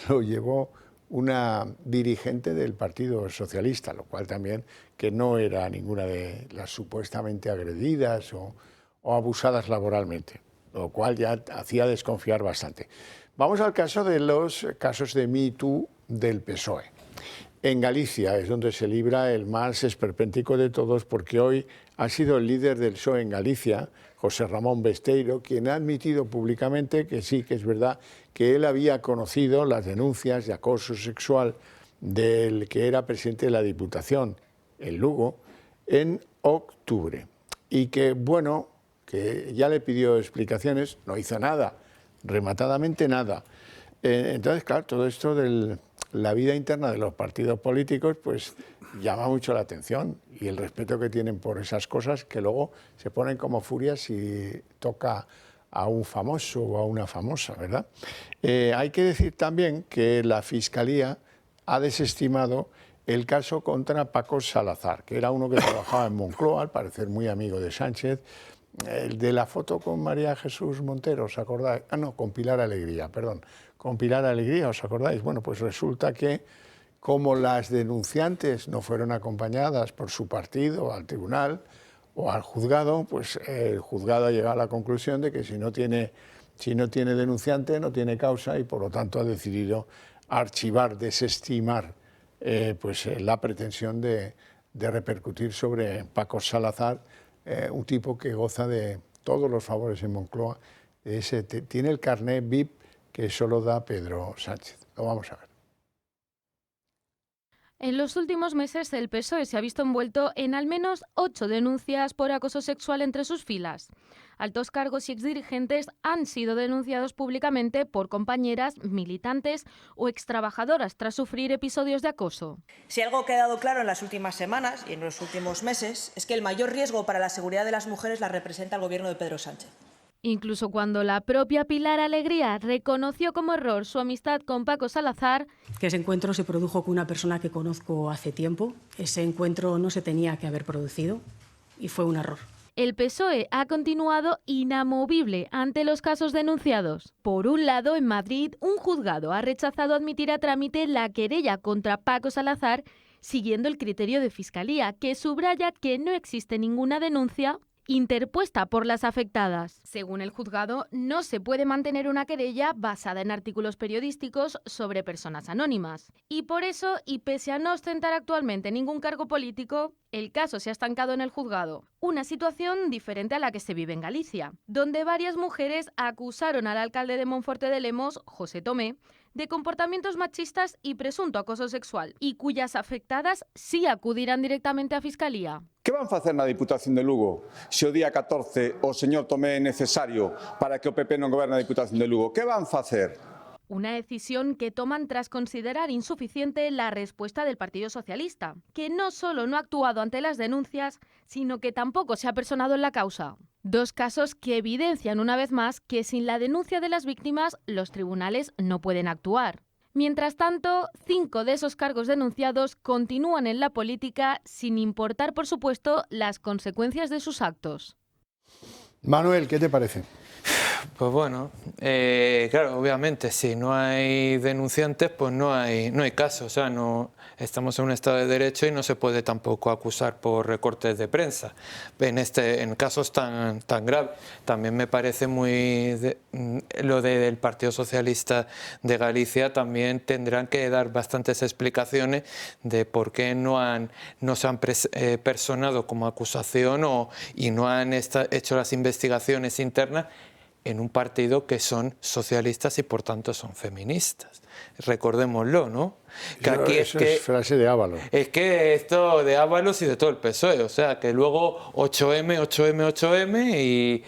lo llevó una dirigente del Partido Socialista, lo cual también que no era ninguna de las supuestamente agredidas o abusadas laboralmente, lo cual ya hacía desconfiar bastante. Vamos al caso de los casos de Me Too del PSOE. En Galicia es donde se libra el más esperpéntico de todos, porque hoy ha sido el líder del PSOE en Galicia, José Ramón Besteiro, quien ha admitido públicamente que sí, que es verdad, que él había conocido las denuncias de acoso sexual del que era presidente de la Diputación, en Lugo, en octubre. Y que, bueno, que ya le pidió explicaciones, no hizo nada, rematadamente nada. Entonces, claro, todo esto de la vida interna de los partidos políticos, pues llama mucho la atención y el respeto que tienen por esas cosas que luego se ponen como furias si toca a un famoso o a una famosa, ¿verdad? Hay que decir también que la Fiscalía ha desestimado el caso contra Paco Salazar, que era uno que trabajaba en Moncloa, al parecer muy amigo de Sánchez, el de la foto con María Jesús Montero, ¿os acordáis? Ah, no, con Pilar Alegría, perdón. Con Pilar Alegría, ¿os acordáis? Bueno, pues resulta que como las denunciantes no fueron acompañadas por su partido al tribunal o al juzgado, pues el juzgado ha llegado a la conclusión de que si no tiene denunciante, no tiene causa y por lo tanto ha decidido archivar, desestimar la pretensión de de repercutir sobre Paco Salazar, un tipo que goza de todos los favores en Moncloa. Tiene el carnet VIP que solo da Pedro Sánchez. Lo vamos a ver. En los últimos meses, el PSOE se ha visto envuelto en al menos 8 denuncias por acoso sexual entre sus filas. Altos cargos y exdirigentes han sido denunciados públicamente por compañeras, militantes o extrabajadoras tras sufrir episodios de acoso. Si algo ha quedado claro en las últimas semanas y en los últimos meses es que el mayor riesgo para la seguridad de las mujeres la representa el gobierno de Pedro Sánchez. Incluso cuando la propia Pilar Alegría reconoció como error su amistad con Paco Salazar. Que ese encuentro se produjo con una persona que conozco hace tiempo. Ese encuentro no se tenía que haber producido y fue un error. El PSOE ha continuado inamovible ante los casos denunciados. Por un lado, en Madrid, un juzgado ha rechazado admitir a trámite la querella contra Paco Salazar, siguiendo el criterio de Fiscalía, que subraya que no existe ninguna denuncia interpuesta por las afectadas. Según el juzgado, no se puede mantener una querella basada en artículos periodísticos sobre personas anónimas. Y por eso, y pese a no ostentar actualmente ningún cargo político, el caso se ha estancado en el juzgado. Una situación diferente a la que se vive en Galicia, donde varias mujeres acusaron al alcalde de Monforte de Lemos, José Tomé, de comportamientos machistas y presunto acoso sexual, y cuyas afectadas sí acudirán directamente a Fiscalía. ¿Qué van a facer na Diputación de Lugo se o día 14 o señor Tomé é necesario para que o PP non goberne a Diputación de Lugo? ¿Qué van a facer? Una decisión que toman tras considerar insuficiente la respuesta del Partido Socialista, que no solo no ha actuado ante las denuncias, sino que tampoco se ha personado en la causa. Dos casos que evidencian una vez más que sin la denuncia de las víctimas los tribunales no pueden actuar. Mientras tanto, 5 de esos cargos denunciados continúan en la política sin importar, por supuesto, las consecuencias de sus actos. Manuel, ¿qué te parece? Pues bueno, claro, obviamente, si no hay denunciantes, pues no hay caso. O sea, no estamos en un Estado de Derecho y no se puede tampoco acusar por recortes de prensa en casos tan graves. También me parece lo del Partido Socialista de Galicia. También tendrán que dar bastantes explicaciones de por qué no se han personado como acusación y no han hecho las investigaciones internas en un partido que son socialistas y por tanto son feministas. Recordémoslo, ¿no? Que aquí eso es frase de Ábalos. Es que esto de Ábalos y de todo el PSOE, o sea, que luego 8M y...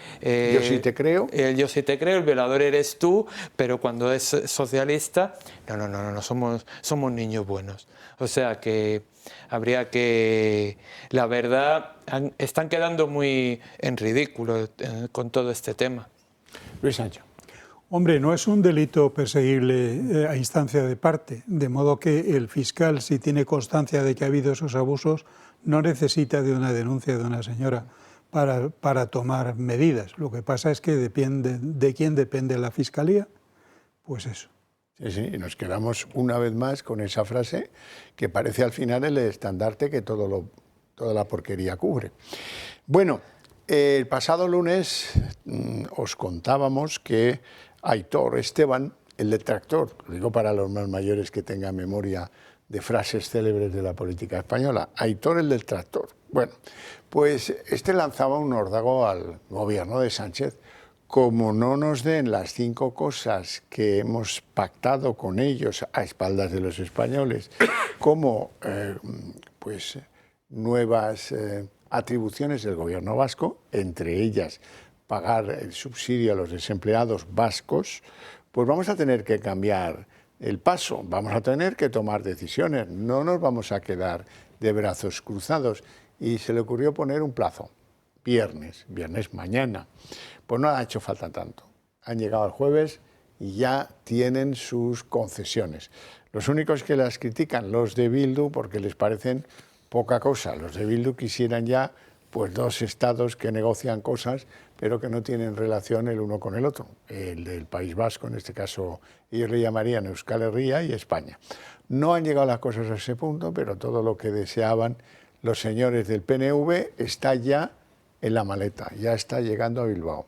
yo sí te creo. Yo sí te creo, el violador eres tú, pero cuando es socialista, no, somos niños buenos. O sea que habría que... La verdad, están quedando muy en ridículo con todo este tema. Luis Sancho. Hombre, no es un delito perseguible a instancia de parte, de modo que el fiscal, si tiene constancia de que ha habido esos abusos, no necesita de una denuncia de una señora para tomar medidas. Lo que pasa es que depende de quién depende la Fiscalía, pues eso. Sí, y nos quedamos una vez más con esa frase que parece al final el estandarte que toda la porquería cubre. Bueno, el pasado lunes os contábamos que Aitor Esteban, el detractor, lo digo para los más mayores que tengan memoria de frases célebres de la política española, Aitor el detractor. Bueno, pues este lanzaba un órdago al gobierno de Sánchez. Como no nos den las 5 cosas que hemos pactado con ellos a espaldas de los españoles, como nuevas atribuciones del gobierno vasco, entre ellas pagar el subsidio a los desempleados vascos, pues vamos a tener que cambiar el paso, vamos a tener que tomar decisiones, no nos vamos a quedar de brazos cruzados. Y se le ocurrió poner un plazo, viernes mañana. Pues no ha hecho falta tanto. Han llegado el jueves y ya tienen sus concesiones. Los únicos que las critican, los de Bildu, porque les parecen poca cosa. Los de Bildu quisieran ya pues 2 estados que negocian cosas, pero que no tienen relación el uno con el otro. El del País Vasco, en este caso, ellos le llamarían Euskal Herria, y España. No han llegado las cosas a ese punto, pero todo lo que deseaban los señores del PNV está ya en la maleta, ya está llegando a Bilbao.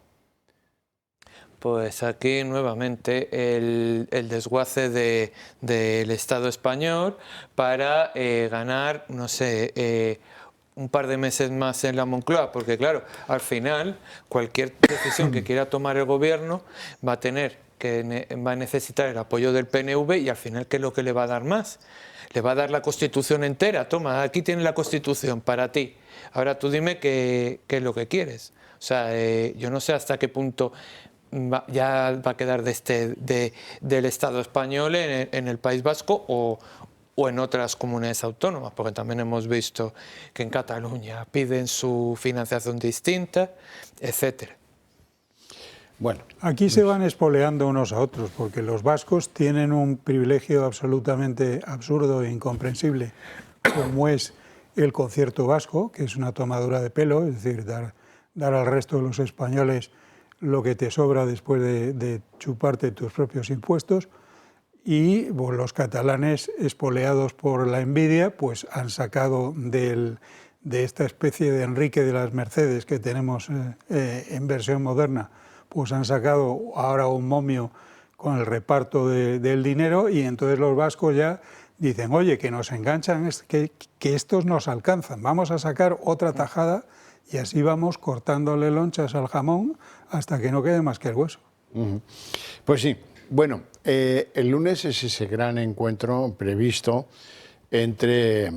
Pues aquí nuevamente el desguace del Estado español para ganar, no sé, un par de meses más en la Moncloa, porque claro, al final cualquier decisión que quiera tomar el gobierno va a necesitar el apoyo del PNV y al final, ¿qué es lo que le va a dar más? Le va a dar la Constitución entera. Toma, aquí tienes la Constitución para ti. Ahora tú dime qué es lo que quieres. O sea, yo no sé hasta qué punto ya va a quedar del Estado español en el País Vasco o en otras comunidades autónomas, porque también hemos visto que en Cataluña piden su financiación distinta, etcétera. Bueno, aquí se van espoleando unos a otros, porque los vascos tienen un privilegio absolutamente absurdo e incomprensible, como es el concierto vasco, que es una tomadura de pelo, es decir, dar al resto de los españoles lo que te sobra después de chuparte tus propios impuestos. Y bueno, los catalanes, espoleados por la envidia, pues han sacado de esta especie de Enrique de las Mercedes que tenemos en versión moderna, pues han sacado ahora un momio con el reparto del dinero, y entonces los vascos ya dicen, oye, que nos enganchan, que estos nos alcanzan, vamos a sacar otra tajada, y así vamos cortándole lonchas al jamón hasta que no quede más que el hueso. Pues sí. Bueno, el lunes es ese gran encuentro previsto entre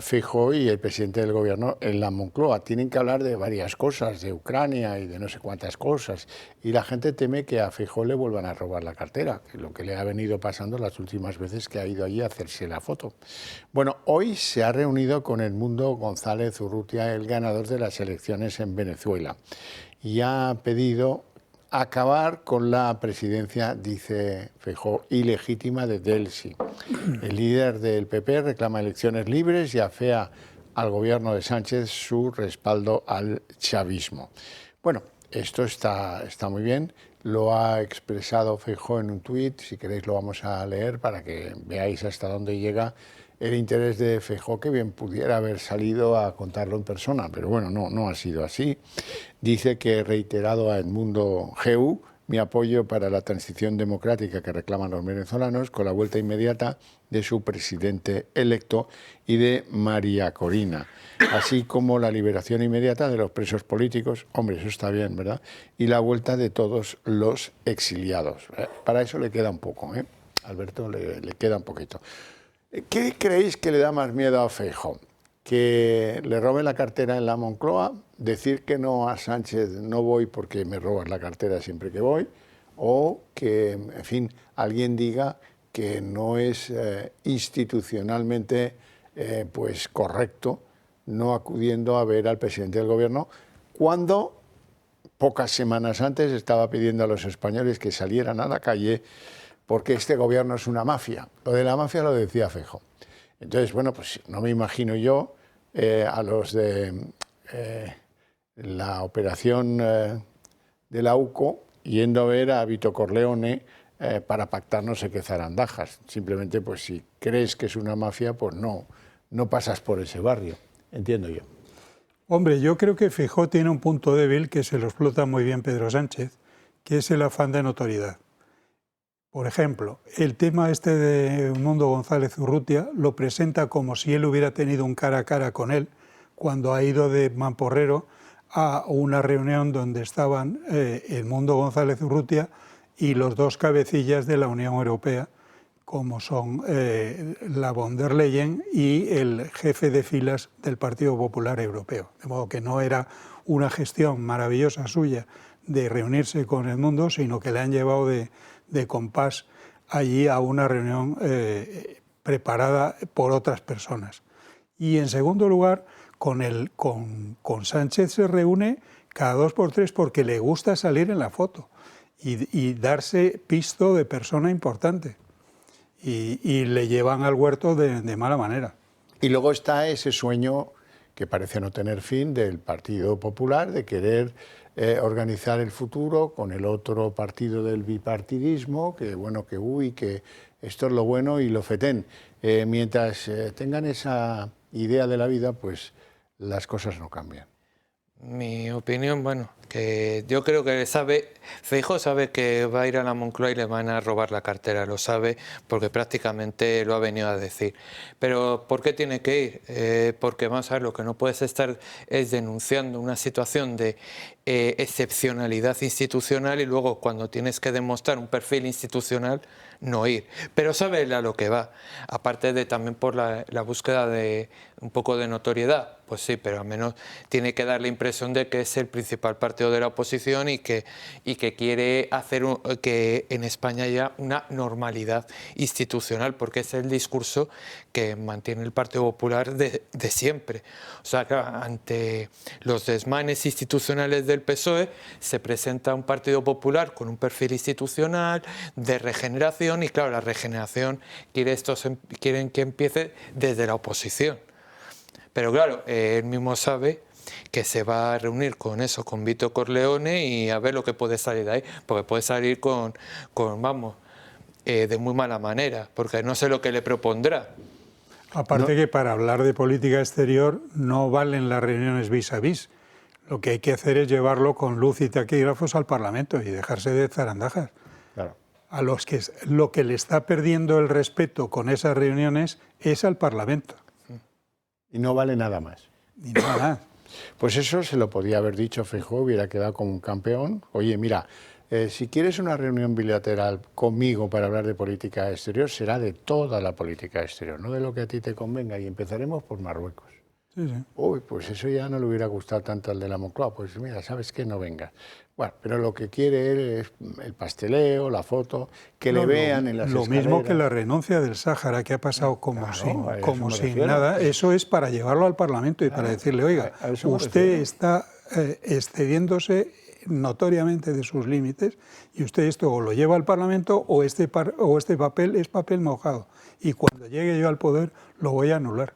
Feijóo y el presidente del gobierno en la Moncloa. Tienen que hablar de varias cosas, de Ucrania y de no sé cuántas cosas. Y la gente teme que a Feijóo le vuelvan a robar la cartera, que es lo que le ha venido pasando las últimas veces que ha ido allí a hacerse la foto. Bueno, hoy se ha reunido con Edmundo González Urrutia, el ganador de las elecciones en Venezuela, y ha pedido acabar con la presidencia, dice Feijóo, ilegítima de Delcy. El líder del PP reclama elecciones libres y afea al gobierno de Sánchez su respaldo al chavismo. Bueno, esto está muy bien, lo ha expresado Feijóo en un tuit, si queréis lo vamos a leer para que veáis hasta dónde llega el interés de Feijóo, que bien pudiera haber salido a contarlo en persona, pero bueno, no ha sido así. Dice que he reiterado a Edmundo GU mi apoyo para la transición democrática que reclaman los venezolanos con la vuelta inmediata de su presidente electo y de María Corina, así como la liberación inmediata de los presos políticos, hombre, eso está bien, ¿verdad?, y la vuelta de todos los exiliados. Para eso le queda un poco, Alberto, le queda un poquito. ¿Qué creéis que le da más miedo a Feijóo? ¿Que le roben la cartera en la Moncloa? ¿Decir que no a Sánchez, no voy porque me robas la cartera siempre que voy? ¿O que, en fin, alguien diga que no es institucionalmente pues correcto no acudiendo a ver al presidente del gobierno, cuando pocas semanas antes estaba pidiendo a los españoles que salieran a la calle porque este gobierno es una mafia? Lo de la mafia lo decía Feijóo. Entonces, bueno, pues no me imagino yo a los de la operación de la UCO yendo a ver a Vito Corleone para pactar no sé qué zarandajas. Simplemente, pues si crees que es una mafia, pues no pasas por ese barrio, entiendo yo. Hombre, yo creo que Feijóo tiene un punto débil que se lo explota muy bien Pedro Sánchez, que es el afán de notoriedad. Por ejemplo, el tema este de Edmundo González Urrutia lo presenta como si él hubiera tenido un cara a cara con él cuando ha ido de mamporrero a una reunión donde estaban Edmundo González Urrutia y los dos cabecillas de la Unión Europea, como son la von der Leyen y el jefe de filas del Partido Popular Europeo. De modo que no era una gestión maravillosa suya de reunirse con Edmundo, sino que le han llevado de compás allí a una reunión preparada por otras personas. Y en segundo lugar, con Sánchez se reúne cada 2 por 3 porque le gusta salir en la foto y darse pisto de persona importante. Y le llevan al huerto de mala manera. Y luego está ese sueño que parece no tener fin del Partido Popular de querer organizar el futuro con el otro partido del bipartidismo, que bueno, que esto es lo bueno y lo fetén. Mientras tengan esa idea de la vida, pues las cosas no cambian. Mi opinión, bueno, que yo creo que Feijóo sabe que va a ir a la Moncloa y le van a robar la cartera, lo sabe porque prácticamente lo ha venido a decir. Pero ¿por qué tiene que ir? Porque vamos a ver, lo que no puedes estar es denunciando una situación de excepcionalidad institucional y luego cuando tienes que demostrar un perfil institucional no ir. Pero sabe a lo que va, aparte de también por la búsqueda de un poco de notoriedad, pues sí, pero al menos tiene que dar la impresión de que es el principal partido de la oposición y que quiere hacer que en España haya una normalidad institucional, porque es el discurso que mantiene el Partido Popular de siempre. O sea, que ante los desmanes institucionales del PSOE se presenta un Partido Popular con un perfil institucional de regeneración y claro, la regeneración quieren que empiece desde la oposición. Pero claro, él mismo sabe que se va a reunir con Vito Corleone y a ver lo que puede salir de ahí, porque puede salir de muy mala manera, porque no sé lo que le propondrá. Aparte que para hablar de política exterior no valen las reuniones vis a vis. Lo que hay que hacer es llevarlo con luz y taquígrafos al Parlamento y dejarse de zarandajas. Claro. A los que lo que le está perdiendo el respeto con esas reuniones es al Parlamento. Y no vale nada más. Y nada. Pues eso se lo podía haber dicho Feijóo, hubiera quedado como un campeón. Oye, mira, si quieres una reunión bilateral conmigo para hablar de política exterior, será de toda la política exterior, no de lo que a ti te convenga. Y empezaremos por Marruecos. Sí, sí. Uy, pues eso ya no le hubiera gustado tanto al de la Moncloa. Pues mira, ¿sabes qué? No vengas. Bueno, pero lo que quiere él es el pasteleo, la foto, que le vean en las escaleras. Lo mismo que la renuncia del Sáhara, que ha pasado como sin nada. Eso es para llevarlo al Parlamento y para decirle, oiga, usted está excediéndose notoriamente de sus límites y usted esto o lo lleva al Parlamento o este papel es papel mojado. Y cuando llegue yo al poder lo voy a anular.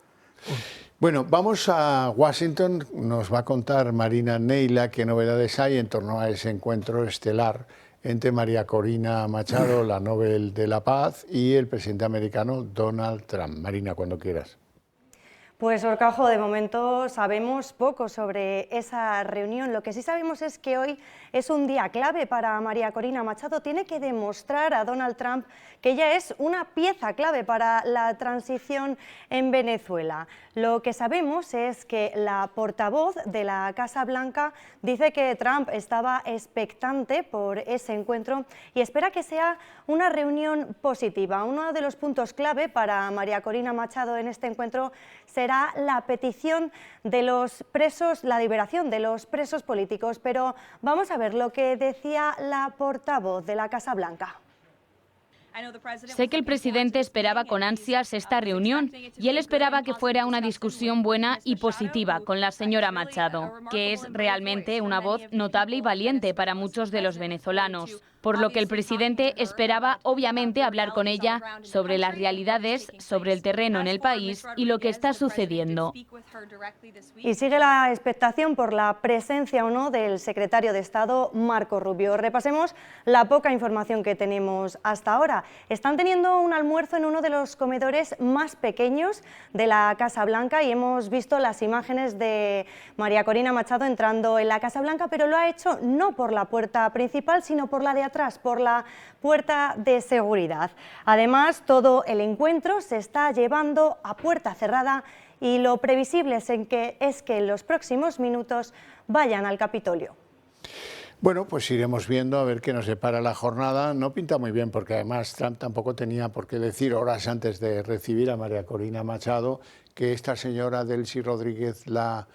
Bueno, vamos a Washington, nos va a contar Marina Neila qué novedades hay en torno a ese encuentro estelar entre María Corina Machado, la Nobel de la Paz, y el presidente americano Donald Trump. Marina, cuando quieras. Pues Horcajo, de momento sabemos poco sobre esa reunión. Lo que sí sabemos es que hoy es un día clave para María Corina Machado. Tiene que demostrar a Donald Trump que ella es una pieza clave para la transición en Venezuela. Lo que sabemos es que la portavoz de la Casa Blanca dice que Trump estaba expectante por ese encuentro y espera que sea una reunión positiva. Uno de los puntos clave para María Corina Machado en este encuentro será la petición de los presos, la liberación de los presos políticos. Pero vamos a ver lo que decía la portavoz de la Casa Blanca. Sé que el presidente esperaba con ansias esta reunión y él esperaba que fuera una discusión buena y positiva con la señora Machado, que es realmente una voz notable y valiente para muchos de los venezolanos. Por lo que el presidente esperaba, obviamente, hablar con ella sobre las realidades, sobre el terreno en el país y lo que está sucediendo. Y sigue la expectación por la presencia o no del secretario de Estado, Marco Rubio. Repasemos la poca información que tenemos hasta ahora. Están teniendo un almuerzo en uno de los comedores más pequeños de la Casa Blanca y hemos visto las imágenes de María Corina Machado entrando en la Casa Blanca, pero lo ha hecho no por la puerta principal, sino por la de atrás, por la puerta de seguridad. Además, todo el encuentro se está llevando a puerta cerrada y lo previsible es que en los próximos minutos vayan al Capitolio. Bueno, pues iremos viendo a ver qué nos depara la jornada. No pinta muy bien porque además Trump tampoco tenía por qué decir horas antes de recibir a María Corina Machado que esta señora Delcy Rodríguez, la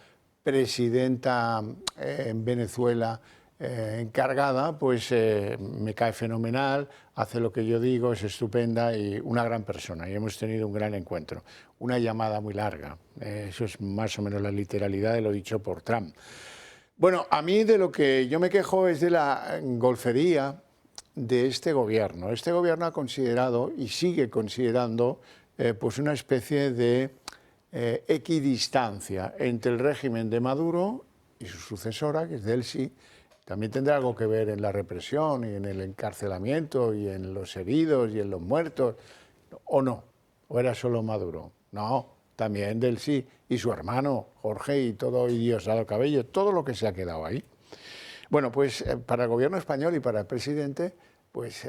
presidenta en Venezuela, encargada, pues me cae fenomenal, hace lo que yo digo, es estupenda y una gran persona. Y hemos tenido un gran encuentro, una llamada muy larga. Eso es más o menos la literalidad de lo dicho por Trump. Bueno, a mí de lo que yo me quejo es de la golfería de este gobierno. Este gobierno ha considerado y sigue considerando pues una especie de equidistancia entre el régimen de Maduro y su sucesora, que es Delcy. También tendrá algo que ver en la represión y en el encarcelamiento y en los heridos y en los muertos, ¿o no? ¿O era solo Maduro? No, también del sí, y su hermano Jorge y todo, y Diosdado Cabello, todo lo que se ha quedado ahí. Bueno, pues para el gobierno español y para el presidente, pues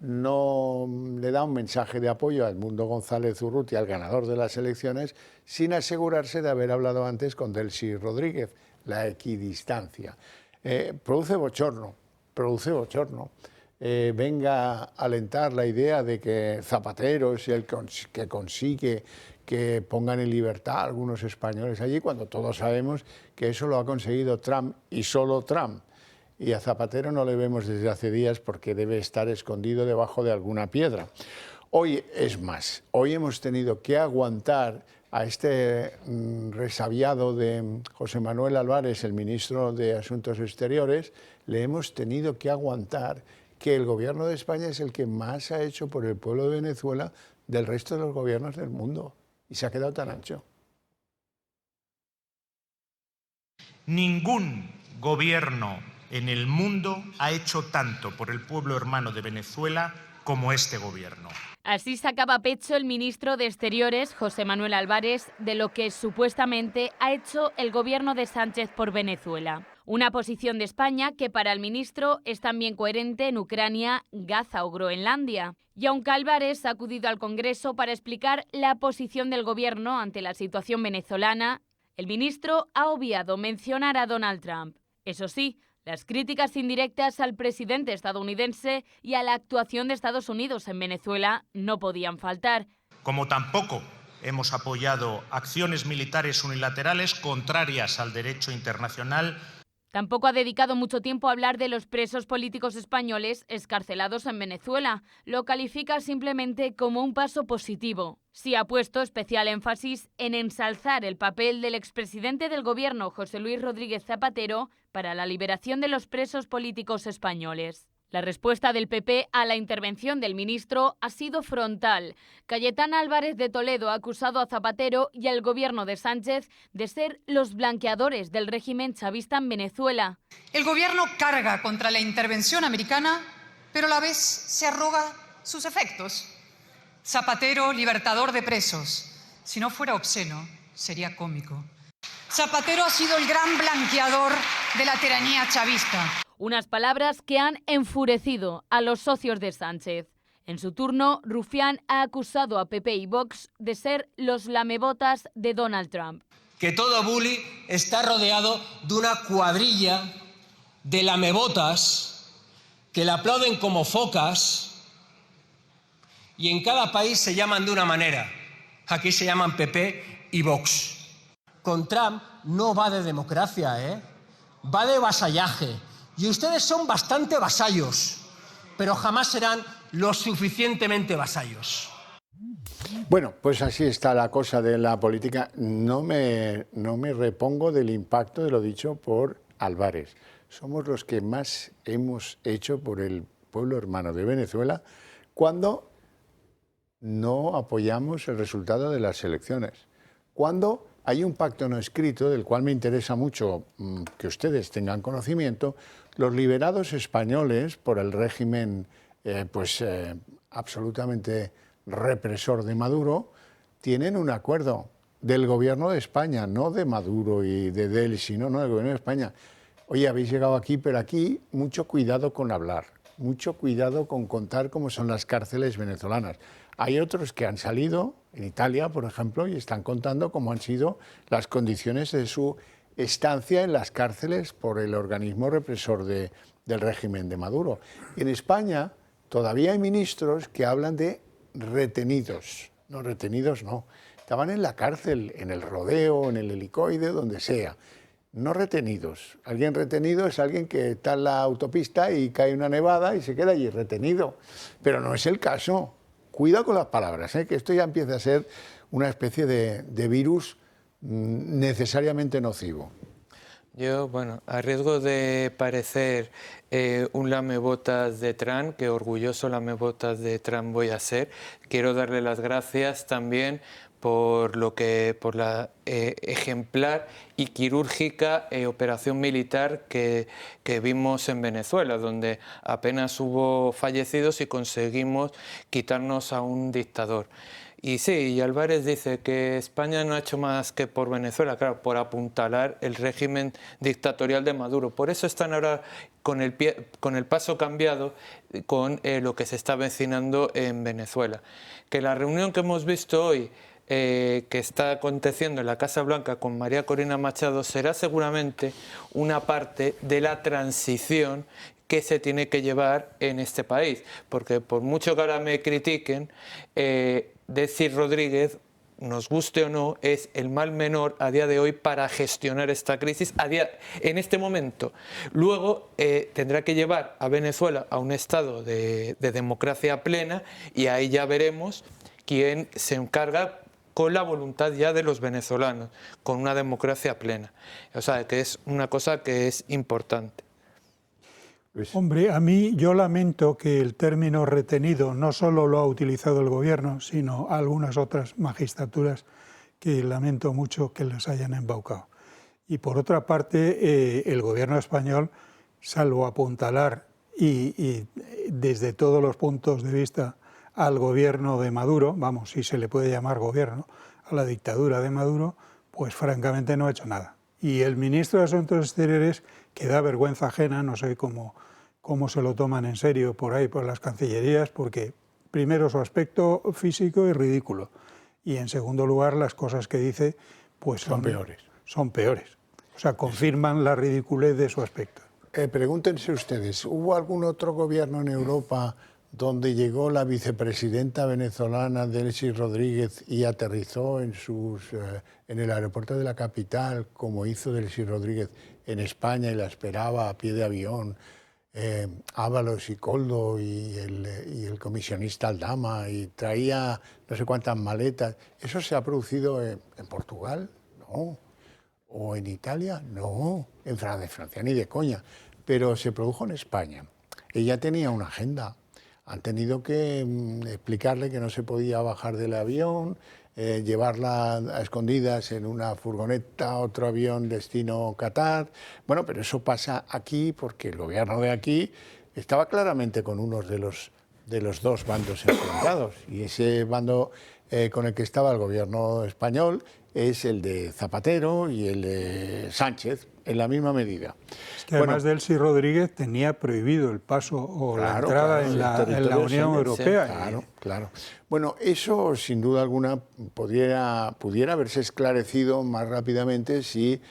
no le da un mensaje de apoyo a Edmundo González Urrutia, al ganador de las elecciones, sin asegurarse de haber hablado antes con Delcy Rodríguez, la equidistancia. Produce bochorno. Venga a alentar la idea de que Zapatero es el que consigue que pongan en libertad a algunos españoles allí, cuando todos sabemos que eso lo ha conseguido Trump y solo Trump. Y a Zapatero no le vemos desde hace días porque debe estar escondido debajo de alguna piedra. Hoy es más, hoy hemos tenido que aguantar a este resabiado de José Manuel Álvarez, el ministro de Asuntos Exteriores, le hemos tenido que aguantar que el gobierno de España es el que más ha hecho por el pueblo de Venezuela del resto de los gobiernos del mundo. Y se ha quedado tan ancho. Ningún gobierno en el mundo ha hecho tanto por el pueblo hermano de Venezuela como este gobierno. Así sacaba pecho el ministro de Exteriores, José Manuel Álvarez, de lo que supuestamente ha hecho el gobierno de Sánchez por Venezuela. Una posición de España que para el ministro es también coherente en Ucrania, Gaza o Groenlandia. Y aunque Álvarez ha acudido al Congreso para explicar la posición del gobierno ante la situación venezolana, el ministro ha obviado mencionar a Donald Trump. Eso sí, las críticas indirectas al presidente estadounidense y a la actuación de Estados Unidos en Venezuela no podían faltar. Como tampoco hemos apoyado acciones militares unilaterales contrarias al derecho internacional. Tampoco ha dedicado mucho tiempo a hablar de los presos políticos españoles excarcelados en Venezuela. Lo califica simplemente como un paso positivo. Sí ha puesto especial énfasis en ensalzar el papel del expresidente del gobierno, José Luis Rodríguez Zapatero, para la liberación de los presos políticos españoles. La respuesta del PP a la intervención del ministro ha sido frontal. Cayetana Álvarez de Toledo ha acusado a Zapatero y al gobierno de Sánchez de ser los blanqueadores del régimen chavista en Venezuela. El gobierno carga contra la intervención americana, pero a la vez se arroga sus efectos. Zapatero, libertador de presos. Si no fuera obsceno, sería cómico. Zapatero ha sido el gran blanqueador de la tiranía chavista. Unas palabras que han enfurecido a los socios de Sánchez. En su turno, Rufián ha acusado a PP y Vox de ser los lamebotas de Donald Trump. Que todo bully está rodeado de una cuadrilla de lamebotas que le aplauden como focas y en cada país se llaman de una manera. Aquí se llaman PP y Vox. Con Trump no va de democracia, va de vasallaje. Y ustedes son bastante vasallos, pero jamás serán lo suficientemente vasallos. Bueno, pues así está la cosa de la política. No me repongo del impacto de lo dicho por Álvarez. Somos los que más hemos hecho por el pueblo hermano de Venezuela cuando no apoyamos el resultado de las elecciones. Cuando hay un pacto no escrito, del cual me interesa mucho que ustedes tengan conocimiento. Los liberados españoles por el régimen absolutamente represor de Maduro tienen un acuerdo del gobierno de España, no de Maduro y de Delcy, no del gobierno de España. Oye, habéis llegado aquí, pero aquí mucho cuidado con hablar, mucho cuidado con contar cómo son las cárceles venezolanas. Hay otros que han salido, en Italia, por ejemplo, y están contando cómo han sido las condiciones de su estancia en las cárceles por el organismo represor del régimen de Maduro. En España todavía hay ministros que hablan de retenidos. No, retenidos no. Estaban en la cárcel, en el Rodeo, en el Helicoide, donde sea. No retenidos. Alguien retenido es alguien que está en la autopista y cae una nevada y se queda allí retenido. Pero no es el caso. Cuidado con las palabras, que esto ya empieza a ser una especie de virus necesariamente nocivo. Yo, bueno, a riesgo de parecer un lamebotas de Trump, que orgulloso lamebotas de Trump voy a ser. Quiero darle las gracias también por la ejemplar y quirúrgica operación militar que vimos en Venezuela, donde apenas hubo fallecidos y conseguimos quitarnos a un dictador. Y sí, y Álvarez dice que España no ha hecho más que por Venezuela, claro, por apuntalar el régimen dictatorial de Maduro. Por eso están ahora con el paso cambiado con lo que se está avecinando en Venezuela. Que la reunión que hemos visto hoy, que está aconteciendo en la Casa Blanca con María Corina Machado, será seguramente una parte de la transición que se tiene que llevar en este país, porque por mucho que ahora me critiquen, Delcy Rodríguez, nos guste o no, es el mal menor a día de hoy para gestionar esta crisis en este momento. Luego tendrá que llevar a Venezuela a un estado de democracia plena, y ahí ya veremos quién se encarga con la voluntad ya de los venezolanos, con una democracia plena. O sea, que es una cosa que es importante. Hombre, a mí yo lamento que el término retenido no solo lo ha utilizado el gobierno, sino algunas otras magistraturas que lamento mucho que les hayan embaucado. Y por otra parte, el gobierno español, salvo apuntalar y desde todos los puntos de vista al gobierno de Maduro, vamos, si se le puede llamar gobierno, a la dictadura de Maduro, pues francamente no ha hecho nada. Y el ministro de Asuntos Exteriores, que da vergüenza ajena, no sé cómo se lo toman en serio por ahí, por las cancillerías, porque primero su aspecto físico es ridículo, y en segundo lugar las cosas que dice pues son peores. Son peores. O sea, confirman la ridiculez de su aspecto. Pregúntense ustedes, ¿hubo algún otro gobierno en Europa donde llegó la vicepresidenta venezolana Delcy Rodríguez y aterrizó en el aeropuerto de la capital, como hizo Delcy Rodríguez en España, y la esperaba a pie de avión Ábalos y Koldo y el comisionista Aldama, y traía no sé cuántas maletas? ¿Eso se ha producido en Portugal? No. ¿O en Italia? No. En Francia ni de coña. Pero se produjo en España. Ella tenía una agenda. Han tenido que explicarle que no se podía bajar del avión, llevarla a escondidas en una furgoneta a otro avión destino Qatar. Bueno, pero eso pasa aquí porque el gobierno de aquí estaba claramente con unos de los dos bandos enfrentados, y ese bando con el que estaba el gobierno español es el de Zapatero y el de Sánchez, en la misma medida. Es que además Delcy Rodríguez tenía prohibido el paso o la entrada en la Unión Europea. Claro. Bueno, eso sin duda alguna pudiera haberse esclarecido más rápidamente si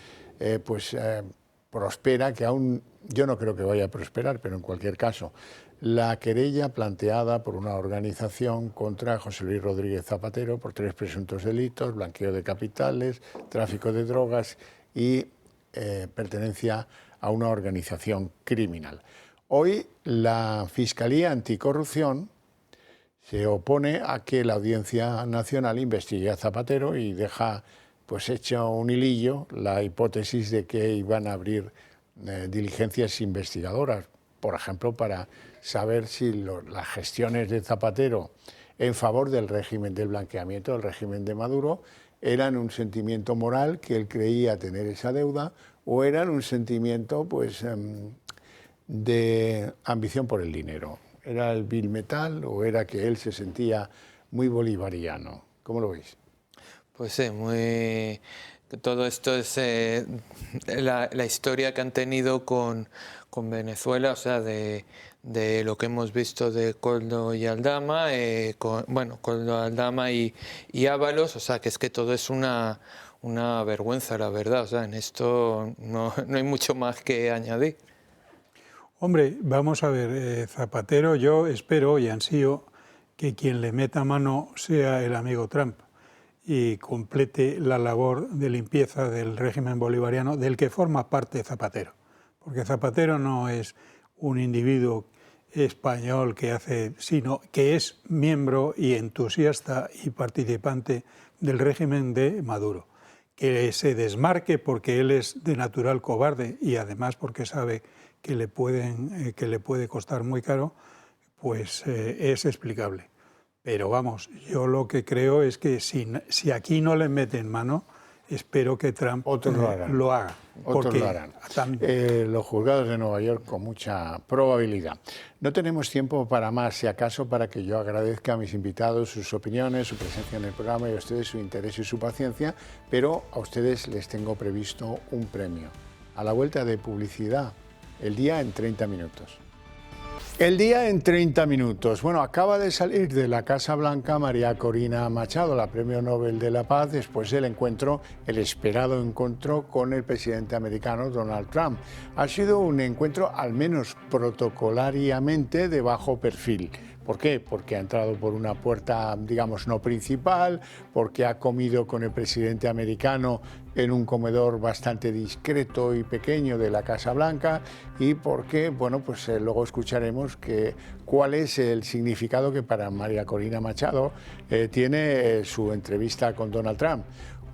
prospera, que aún yo no creo que vaya a prosperar, pero en cualquier caso, la querella planteada por una organización contra José Luis Rodríguez Zapatero por 3 presuntos delitos: blanqueo de capitales, tráfico de drogas y pertenencia a una organización criminal. Hoy la Fiscalía Anticorrupción se opone a que la Audiencia Nacional investigue a Zapatero y deja pues hecho un hilillo la hipótesis de que iban a abrir diligencias investigadoras, por ejemplo, para saber si las gestiones de Zapatero en favor del régimen del blanqueamiento, del régimen de Maduro, eran un sentimiento moral que él creía tener esa deuda, o eran un sentimiento pues de ambición por el dinero. ¿Era el Bill Metal o era que él se sentía muy bolivariano? ¿Cómo lo veis? Pues sí, todo esto es la historia que han tenido con Venezuela, o sea, de lo que hemos visto de Koldo y Aldama, Koldo, Aldama y Ábalos, o sea, que es que todo es una vergüenza, la verdad. O sea, en esto no hay mucho más que añadir. Hombre, vamos a ver, Zapatero, yo espero y ansío que quien le meta mano sea el amigo Trump y complete la labor de limpieza del régimen bolivariano del que forma parte Zapatero. Porque Zapatero no es un individuo español que hace, sino que es miembro y entusiasta y participante del régimen de Maduro. Que se desmarque porque él es de natural cobarde y además porque sabe que le puede costar muy caro, pues es explicable. Pero vamos, yo lo que creo es que si aquí no le meten mano, espero que Trump lo haga. Otros lo harán. Los juzgados de Nueva York con mucha probabilidad. No tenemos tiempo para más, si acaso para que yo agradezca a mis invitados sus opiniones, su presencia en el programa y a ustedes su interés y su paciencia, pero a ustedes les tengo previsto un premio. A la vuelta de publicidad, el día en 30 minutos. El día en 30 minutos. Bueno, acaba de salir de la Casa Blanca María Corina Machado, la Premio Nobel de la Paz, después del encuentro, el esperado encuentro con el presidente americano Donald Trump. Ha sido un encuentro, al menos protocolariamente, de bajo perfil. ¿Por qué? Porque ha entrado por una puerta, digamos, no principal, porque ha comido con el presidente americano en un comedor bastante discreto y pequeño de la Casa Blanca y porque, bueno, pues luego escucharemos cuál es el significado que para María Corina Machado tiene su entrevista con Donald Trump.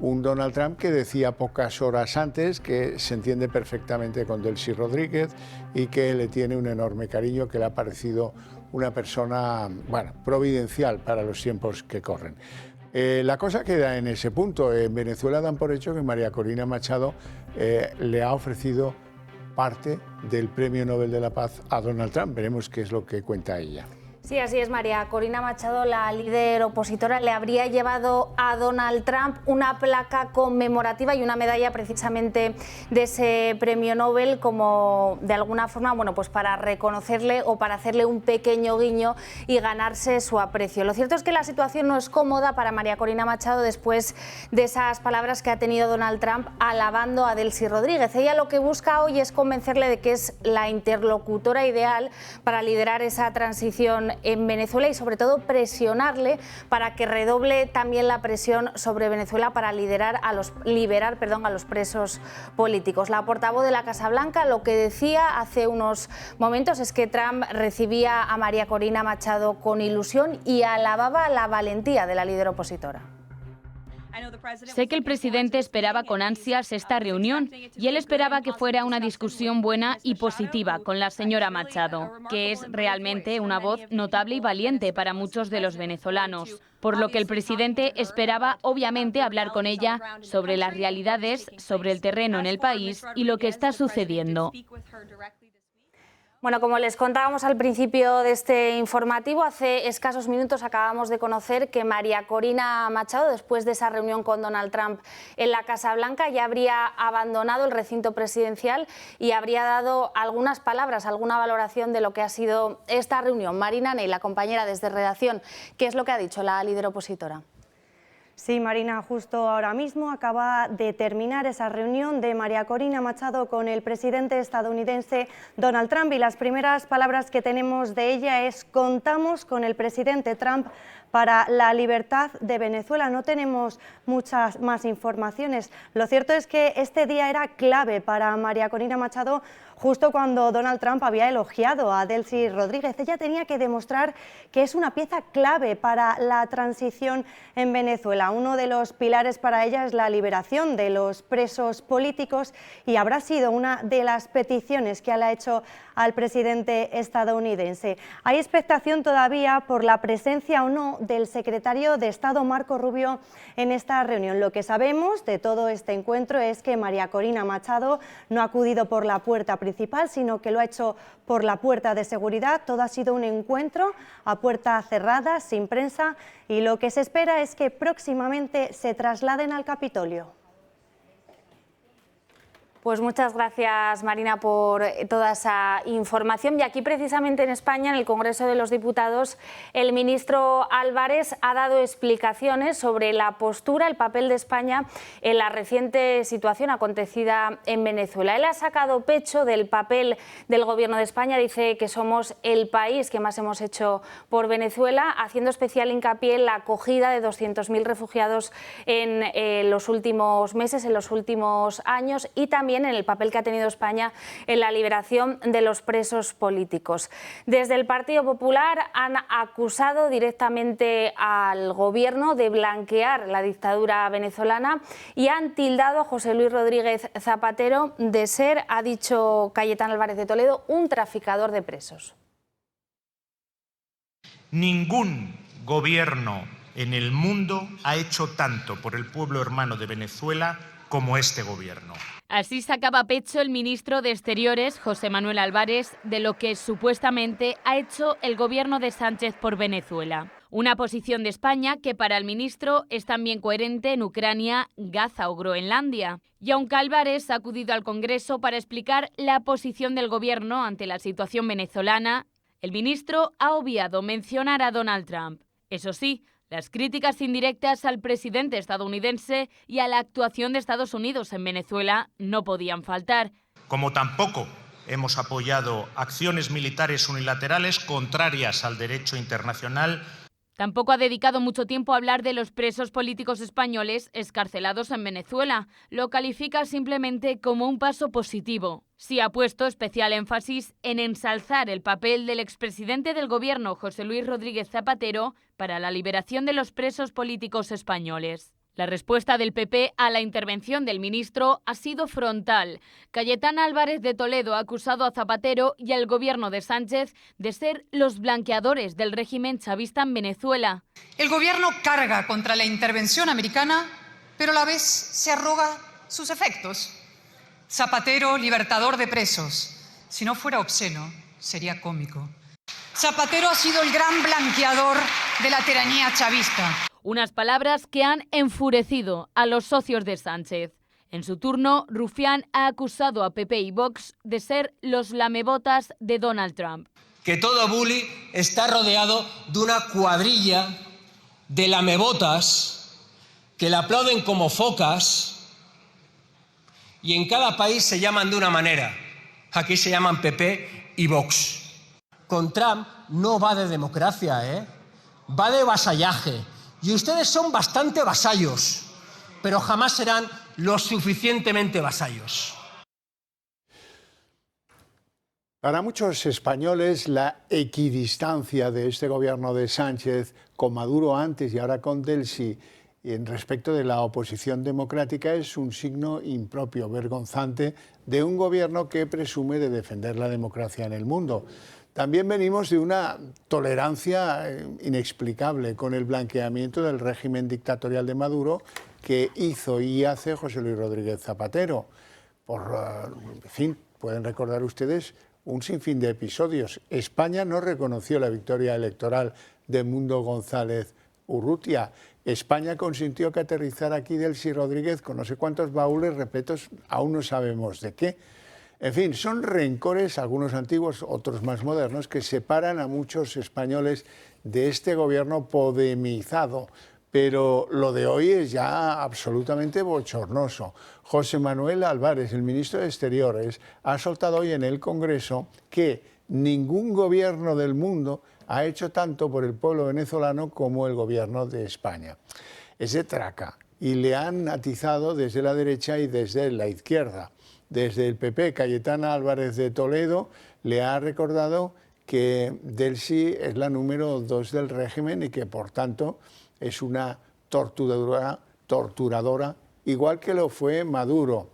Un Donald Trump que decía pocas horas antes que se entiende perfectamente con Delcy Rodríguez y que le tiene un enorme cariño, que le ha parecido una persona, bueno, providencial para los tiempos que corren. La cosa queda en ese punto. En Venezuela dan por hecho que María Corina Machado le ha ofrecido parte del Premio Nobel de la Paz a Donald Trump. Veremos qué es lo que cuenta ella. Sí, así es, María Corina Machado, la líder opositora, le habría llevado a Donald Trump una placa conmemorativa y una medalla precisamente de ese premio Nobel, como de alguna forma, bueno, pues para reconocerle o para hacerle un pequeño guiño y ganarse su aprecio. Lo cierto es que la situación no es cómoda para María Corina Machado después de esas palabras que ha tenido Donald Trump alabando a Delcy Rodríguez. Ella lo que busca hoy es convencerle de que es la interlocutora ideal para liderar esa transición en Venezuela y sobre todo presionarle para que redoble también la presión sobre Venezuela para liberar a los presos políticos. La portavoz de la Casa Blanca lo que decía hace unos momentos es que Trump recibía a María Corina Machado con ilusión y alababa la valentía de la líder opositora. Sé que el presidente esperaba con ansias esta reunión y él esperaba que fuera una discusión buena y positiva con la señora Machado, que es realmente una voz notable y valiente para muchos de los venezolanos, por lo que el presidente esperaba obviamente hablar con ella sobre las realidades, sobre el terreno en el país y lo que está sucediendo. Bueno, como les contábamos al principio de este informativo, hace escasos minutos acabamos de conocer que María Corina Machado, después de esa reunión con Donald Trump en la Casa Blanca, ya habría abandonado el recinto presidencial y habría dado algunas palabras, alguna valoración de lo que ha sido esta reunión. Marina Ney, la compañera desde redacción, ¿qué es lo que ha dicho la líder opositora? Sí, Marina, justo ahora mismo acaba de terminar esa reunión de María Corina Machado con el presidente estadounidense Donald Trump y las primeras palabras que tenemos de ella es: contamos con el presidente Trump para la libertad de Venezuela. No tenemos muchas más informaciones. Lo cierto es que este día era clave para María Corina Machado justo cuando Donald Trump había elogiado a Delcy Rodríguez. Ella tenía que demostrar que es una pieza clave para la transición en Venezuela. Uno de los pilares para ella es la liberación de los presos políticos y habrá sido una de las peticiones que le ha hecho al presidente estadounidense. Hay expectación todavía por la presencia o no del secretario de Estado Marco Rubio en esta reunión. Lo que sabemos de todo este encuentro es que María Corina Machado no ha acudido por la puerta principal, sino que lo ha hecho por la puerta de seguridad. Todo ha sido un encuentro a puerta cerrada, sin prensa, y lo que se espera es que próximamente se trasladen al Capitolio. Pues muchas gracias, Marina, por toda esa información. Y aquí, precisamente en España, en el Congreso de los Diputados, el ministro Álvarez ha dado explicaciones sobre la postura, el papel de España en la reciente situación acontecida en Venezuela. Él ha sacado pecho del papel del Gobierno de España, dice que somos el país que más hemos hecho por Venezuela, haciendo especial hincapié en la acogida de 200.000 refugiados en los últimos meses, en los últimos años, y también también en el papel que ha tenido España en la liberación de los presos políticos. Desde el Partido Popular han acusado directamente al gobierno de blanquear la dictadura venezolana y han tildado a José Luis Rodríguez Zapatero de ser, ha dicho Cayetano Álvarez de Toledo, un traficador de presos. Ningún gobierno en el mundo ha hecho tanto por el pueblo hermano de Venezuela como este gobierno. Así sacaba pecho el ministro de Exteriores, José Manuel Álvarez, de lo que supuestamente ha hecho el gobierno de Sánchez por Venezuela. Una posición de España que para el ministro es también coherente en Ucrania, Gaza o Groenlandia. Y aunque Álvarez ha acudido al Congreso para explicar la posición del gobierno ante la situación venezolana, el ministro ha obviado mencionar a Donald Trump. Eso sí, las críticas indirectas al presidente estadounidense y a la actuación de Estados Unidos en Venezuela no podían faltar. Como tampoco hemos apoyado acciones militares unilaterales contrarias al derecho internacional. Tampoco ha dedicado mucho tiempo a hablar de los presos políticos españoles excarcelados en Venezuela. Lo califica simplemente como un paso positivo. Sí ha puesto especial énfasis en ensalzar el papel del expresidente del gobierno, José Luis Rodríguez Zapatero, para la liberación de los presos políticos españoles. La respuesta del PP a la intervención del ministro ha sido frontal. Cayetano Álvarez de Toledo ha acusado a Zapatero y al gobierno de Sánchez de ser los blanqueadores del régimen chavista en Venezuela. El gobierno carga contra la intervención americana, pero a la vez se arroga sus efectos. Zapatero, libertador de presos. Si no fuera obsceno, sería cómico. Zapatero ha sido el gran blanqueador de la tiranía chavista. Unas palabras que han enfurecido a los socios de Sánchez. En su turno, Rufián ha acusado a PP y Vox de ser los lamebotas de Donald Trump. Que todo bully está rodeado de una cuadrilla de lamebotas que le aplauden como focas y en cada país se llaman de una manera. Aquí se llaman PP y Vox. Con Trump no va de democracia, va de vasallaje. Y ustedes son bastante vasallos, pero jamás serán lo suficientemente vasallos. Para muchos españoles, la equidistancia de este gobierno de Sánchez con Maduro antes y ahora con Delcy en respecto de la oposición democrática es un signo impropio, vergonzante, de un gobierno que presume de defender la democracia en el mundo. También venimos de una tolerancia inexplicable con el blanqueamiento del régimen dictatorial de Maduro que hizo y hace José Luis Rodríguez Zapatero. En fin, pueden recordar ustedes un sinfín de episodios. España no reconoció la victoria electoral de Mundo González Urrutia. España consintió que aterrizara aquí Delcy Rodríguez con no sé cuántos baúles repletos, aún no sabemos de qué. En fin, son rencores, algunos antiguos, otros más modernos, que separan a muchos españoles de este gobierno podemizado. Pero lo de hoy es ya absolutamente bochornoso. José Manuel Álvarez, el ministro de Exteriores, ha soltado hoy en el Congreso que ningún gobierno del mundo ha hecho tanto por el pueblo venezolano como el gobierno de España. Es de traca y le han atizado desde la derecha y desde la izquierda. Desde el PP, Cayetano Álvarez de Toledo le ha recordado que Delcy es la número 2 del régimen y que, por tanto, es una torturadora, igual que lo fue Maduro.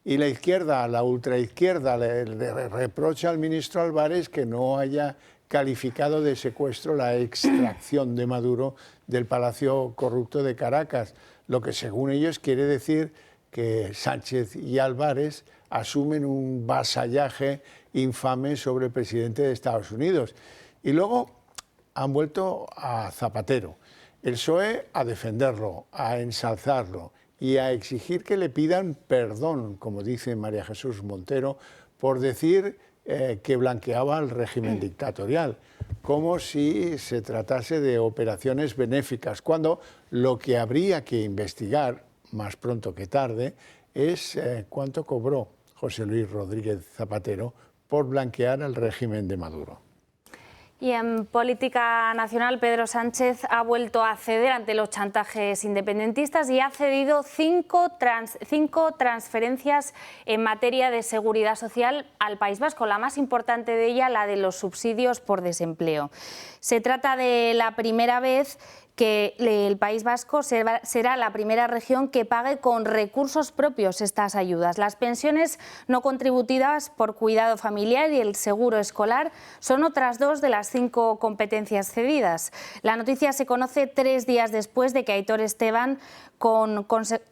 Y la izquierda, la ultraizquierda, le reprocha al ministro Álvarez que no haya calificado de secuestro la extracción de Maduro del Palacio Corrupto de Caracas, lo que según ellos quiere decir que Sánchez y Álvarez asumen un vasallaje infame sobre el presidente de Estados Unidos. Y luego han vuelto a Zapatero, el PSOE a defenderlo, a ensalzarlo y a exigir que le pidan perdón, como dice María Jesús Montero, por decir que blanqueaba el régimen dictatorial, como si se tratase de operaciones benéficas, cuando lo que habría que investigar, más pronto que tarde, es cuánto cobró José Luis Rodríguez Zapatero por blanquear el régimen de Maduro. Y en política nacional, Pedro Sánchez ha vuelto a ceder ante los chantajes independentistas y ha cedido cinco transferencias en materia de seguridad social al País Vasco, la más importante de ellas, la de los subsidios por desempleo. Se trata de la primera vez que el País Vasco será la primera región que pague con recursos propios estas ayudas. Las pensiones no contributivas por cuidado familiar y el seguro escolar son otras dos de las 5 competencias cedidas. La noticia se conoce 3 días después de que Aitor Esteban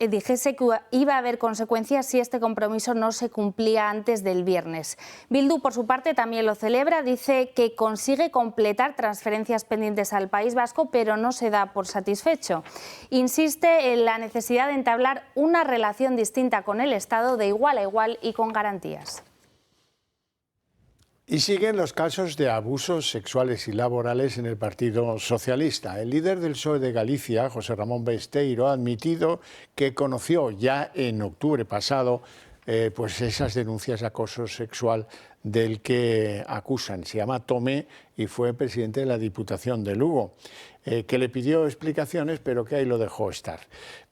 dijese que iba a haber consecuencias si este compromiso no se cumplía antes del viernes. Bildu, por su parte, también lo celebra, dice que consigue completar transferencias pendientes al País Vasco, pero no se da por satisfecho. Insiste en la necesidad de entablar una relación distinta con el Estado de igual a igual y con garantías. Y siguen los casos de abusos sexuales y laborales en el Partido Socialista. El líder del PSOE de Galicia, José Ramón Besteiro, ha admitido que conoció ya en octubre pasado pues esas denuncias de acoso sexual del que acusan. Se llama Tomé y fue presidente de la Diputación de Lugo, que le pidió explicaciones, pero que ahí lo dejó estar.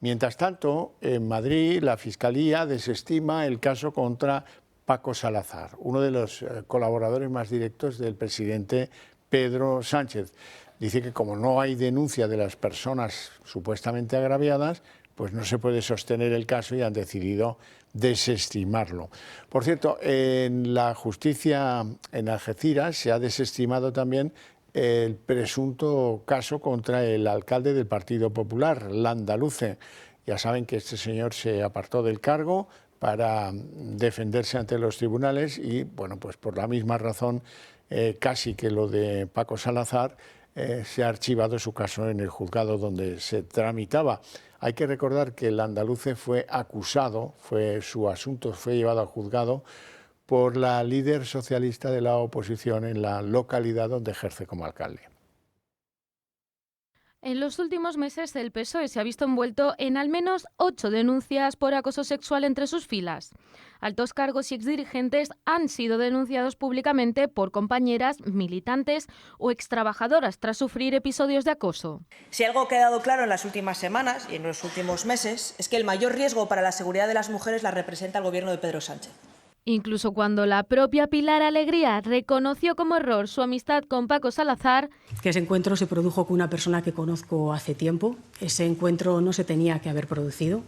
Mientras tanto, en Madrid, la Fiscalía desestima el caso contra Paco Salazar, uno de los colaboradores más directos del presidente Pedro Sánchez. Dice que como no hay denuncia de las personas supuestamente agraviadas, pues no se puede sostener el caso y han decidido desestimarlo. Por cierto, en la justicia en Algeciras se ha desestimado también el presunto caso contra el alcalde del Partido Popular, Landaluce. Ya saben que este señor se apartó del cargo para defenderse ante los tribunales y, bueno, pues por la misma razón, casi que lo de Paco Salazar, se ha archivado su caso en el juzgado donde se tramitaba. Hay que recordar que el andaluce fue acusado, su asunto fue llevado al juzgado por la líder socialista de la oposición en la localidad donde ejerce como alcalde. En los últimos meses, el PSOE se ha visto envuelto en al menos 8 denuncias por acoso sexual entre sus filas. Altos cargos y exdirigentes han sido denunciados públicamente por compañeras, militantes o extrabajadoras tras sufrir episodios de acoso. Si algo ha quedado claro en las últimas semanas y en los últimos meses es que el mayor riesgo para la seguridad de las mujeres la representa el gobierno de Pedro Sánchez. Incluso cuando la propia Pilar Alegría reconoció como error su amistad con Paco Salazar, que ese encuentro se produjo con una persona que conozco hace tiempo. Ese encuentro no se tenía que haber producido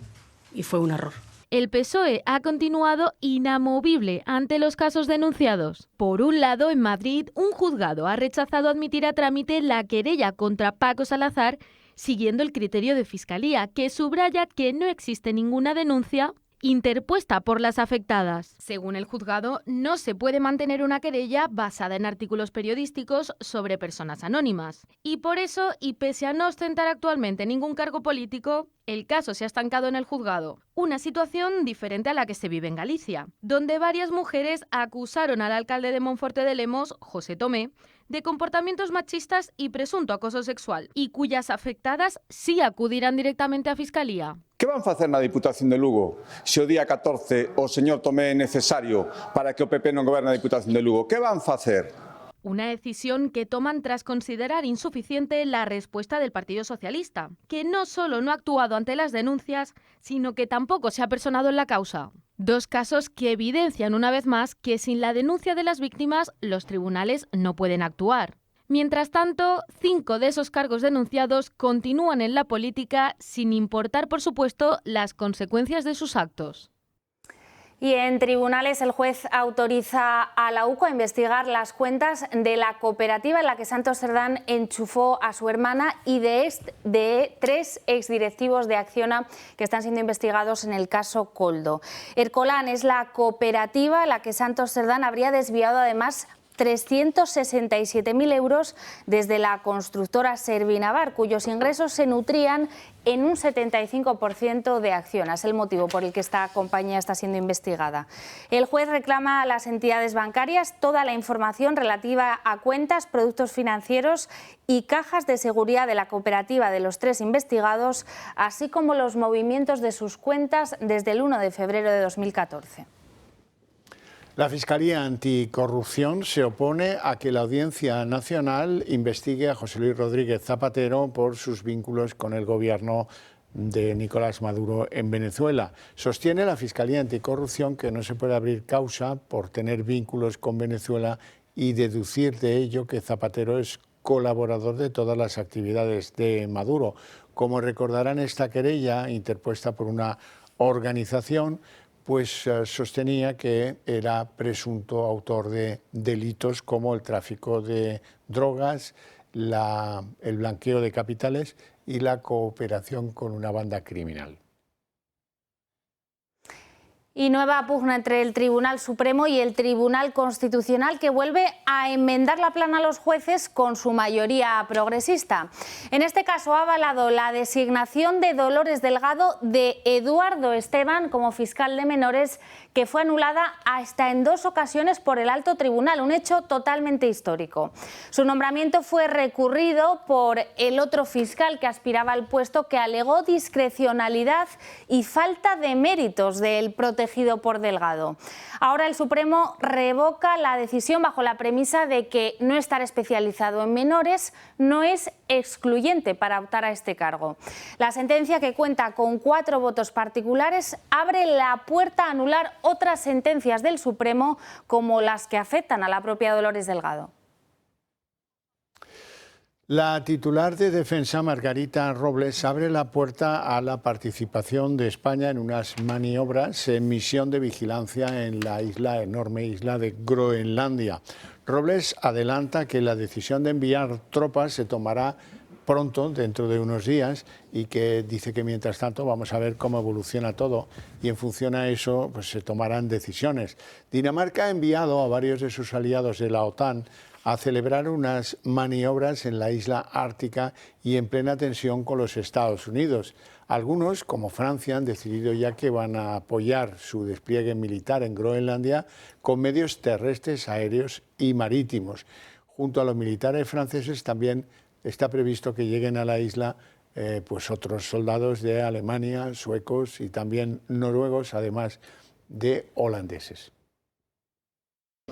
y fue un error. El PSOE ha continuado inamovible ante los casos denunciados. Por un lado, en Madrid, un juzgado ha rechazado admitir a trámite la querella contra Paco Salazar, siguiendo el criterio de Fiscalía, que subraya que no existe ninguna denuncia interpuesta por las afectadas. Según el juzgado, no se puede mantener una querella basada en artículos periodísticos sobre personas anónimas. Y por eso, y pese a no ostentar actualmente ningún cargo político, el caso se ha estancado en el juzgado. Una situación diferente a la que se vive en Galicia, donde varias mujeres acusaron al alcalde de Monforte de Lemos, José Tomé, de comportamientos machistas y presunto acoso sexual, y cuyas afectadas sí acudirán directamente a Fiscalía. Que van facer na Diputación de Lugo se o día 14 o señor Tomé é necesario para que o PP non goberne a Diputación de Lugo? Que van facer? Una decisión que toman tras considerar insuficiente la respuesta del Partido Socialista, que no solo no ha actuado ante las denuncias, sino que tampoco se ha personado en la causa. Dos casos que evidencian una vez más que sin la denuncia de las víctimas los tribunales no pueden actuar. Mientras tanto, 5 de esos cargos denunciados continúan en la política sin importar, por supuesto, las consecuencias de sus actos. Y en tribunales el juez autoriza a la UCO a investigar las cuentas de la cooperativa en la que Santos Cerdán enchufó a su hermana y de 3 exdirectivos de Acciona que están siendo investigados en el caso Coldo. Ercolan es la cooperativa en la que Santos Cerdán habría desviado además 367.000 euros desde la constructora Servinavar, cuyos ingresos se nutrían en un 75% de Acciona. Es el motivo por el que esta compañía está siendo investigada. El juez reclama a las entidades bancarias toda la información relativa a cuentas, productos financieros y cajas de seguridad de la cooperativa de los 3 investigados, así como los movimientos de sus cuentas desde el 1 de febrero de 2014. La Fiscalía Anticorrupción se opone a que la Audiencia Nacional investigue a José Luis Rodríguez Zapatero por sus vínculos con el gobierno de Nicolás Maduro en Venezuela. Sostiene la Fiscalía Anticorrupción que no se puede abrir causa por tener vínculos con Venezuela y deducir de ello que Zapatero es colaborador de todas las actividades de Maduro. Como recordarán, esta querella, interpuesta por una organización, pues sostenía que era presunto autor de delitos como el tráfico de drogas, el blanqueo de capitales y la cooperación con una banda criminal. Y nueva pugna entre el Tribunal Supremo y el Tribunal Constitucional, que vuelve a enmendar la plana a los jueces con su mayoría progresista. En este caso ha avalado la designación de Dolores Delgado de Eduardo Esteban como fiscal de menores, que fue anulada hasta en 2 ocasiones por el Alto Tribunal, un hecho totalmente histórico. Su nombramiento fue recurrido por el otro fiscal que aspiraba al puesto, que alegó discrecionalidad y falta de méritos del protegido por Delgado. Ahora el Supremo revoca la decisión bajo la premisa de que no estar especializado en menores no es excluyente para optar a este cargo. La sentencia, que cuenta con 4 votos particulares, abre la puerta a anular otras sentencias del Supremo, como las que afectan a la propia Dolores Delgado. La titular de Defensa, Margarita Robles, abre la puerta a la participación de España en unas maniobras en misión de vigilancia en la enorme isla de Groenlandia. Robles adelanta que la decisión de enviar tropas se tomará pronto, dentro de unos días, y que dice que mientras tanto vamos a ver cómo evoluciona todo y en función a eso pues se tomarán decisiones. Dinamarca ha enviado a varios de sus aliados de la OTAN a celebrar unas maniobras en la isla ártica y en plena tensión con los Estados Unidos. Algunos, como Francia, han decidido ya que van a apoyar su despliegue militar en Groenlandia con medios terrestres, aéreos y marítimos. Junto a los militares franceses también está previsto que lleguen a la isla pues otros soldados de Alemania, suecos y también noruegos, además de holandeses.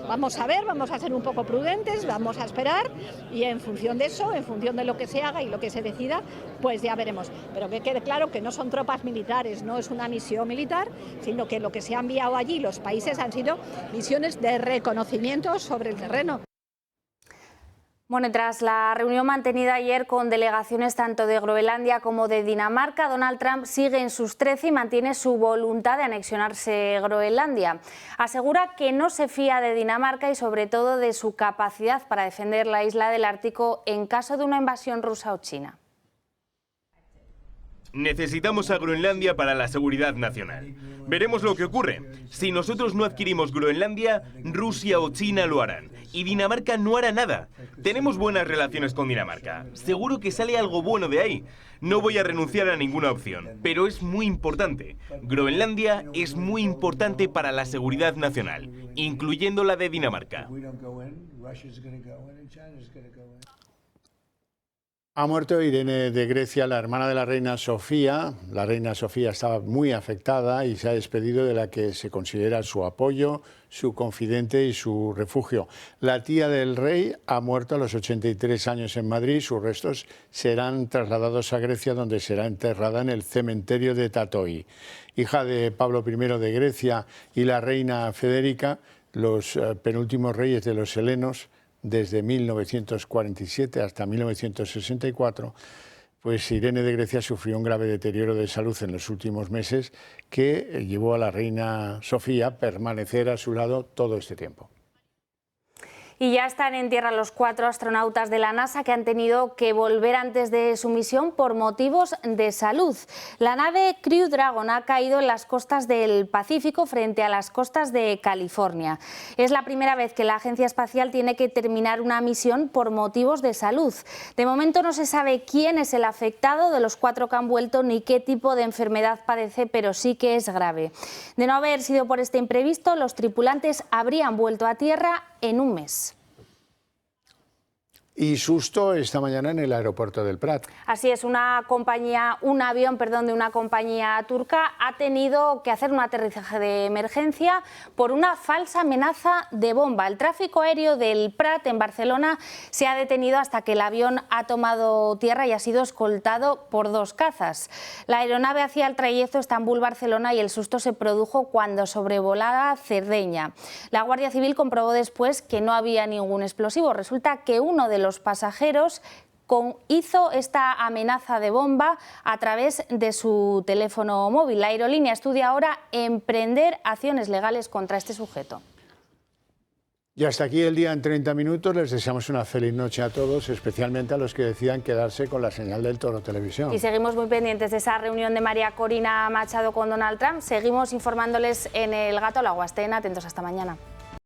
Vamos a ver, vamos a ser un poco prudentes, vamos a esperar y en función de eso, en función de lo que se haga y lo que se decida, pues ya veremos. Pero que quede claro que no son tropas militares, no es una misión militar, sino que lo que se ha enviado allí los países han sido misiones de reconocimiento sobre el terreno. Bueno, tras la reunión mantenida ayer con delegaciones tanto de Groenlandia como de Dinamarca, Donald Trump sigue en sus 13 y mantiene su voluntad de anexionarse Groenlandia. Asegura que no se fía de Dinamarca y sobre todo de su capacidad para defender la isla del Ártico en caso de una invasión rusa o china. Necesitamos a Groenlandia para la seguridad nacional. Veremos lo que ocurre. Si nosotros no adquirimos Groenlandia, Rusia o China lo harán. Y Dinamarca no hará nada. Tenemos buenas relaciones con Dinamarca. Seguro que sale algo bueno de ahí. No voy a renunciar a ninguna opción, pero es muy importante. Groenlandia es muy importante para la seguridad nacional, incluyendo la de Dinamarca. Ha muerto Irene de Grecia, la hermana de la reina Sofía. La reina Sofía estaba muy afectada y se ha despedido de la que se considera su apoyo, su confidente y su refugio. La tía del rey ha muerto a los 83 años en Madrid. Sus restos serán trasladados a Grecia, donde será enterrada en el cementerio de Tatoi. Hija de Pablo I de Grecia y la reina Federica, los penúltimos reyes de los helenos, desde 1947 hasta 1964, pues Irene de Grecia sufrió un grave deterioro de salud en los últimos meses que llevó a la reina Sofía a permanecer a su lado todo este tiempo. Y ya están en tierra los 4 astronautas de la NASA que han tenido que volver antes de su misión por motivos de salud. La nave Crew Dragon ha caído en las costas del Pacífico frente a las costas de California. Es la primera vez que la Agencia Espacial tiene que terminar una misión por motivos de salud. De momento no se sabe quién es el afectado de los 4 que han vuelto ni qué tipo de enfermedad padece, pero sí que es grave. De no haber sido por este imprevisto, los tripulantes habrían vuelto a tierra en un mes. y susto esta mañana en el aeropuerto del Prat. Así es, un avión de una compañía turca ha tenido que hacer un aterrizaje de emergencia por una falsa amenaza de bomba. El tráfico aéreo del Prat en Barcelona se ha detenido hasta que el avión ha tomado tierra y ha sido escoltado por 2 cazas. La aeronave hacía el trayecto Estambul-Barcelona y el susto se produjo cuando sobrevolaba Cerdeña. La Guardia Civil comprobó después que no había ningún explosivo. Resulta que uno de los pasajeros hizo esta amenaza de bomba a través de su teléfono móvil. La aerolínea estudia ahora emprender acciones legales contra este sujeto. Y hasta aquí el día en 30 minutos. Les deseamos una feliz noche a todos, especialmente a los que decidan quedarse con la señal del Toro Televisión. Y seguimos muy pendientes de esa reunión de María Corina Machado con Donald Trump. Seguimos informándoles en El Gato al Agua. Estén atentos, hasta mañana.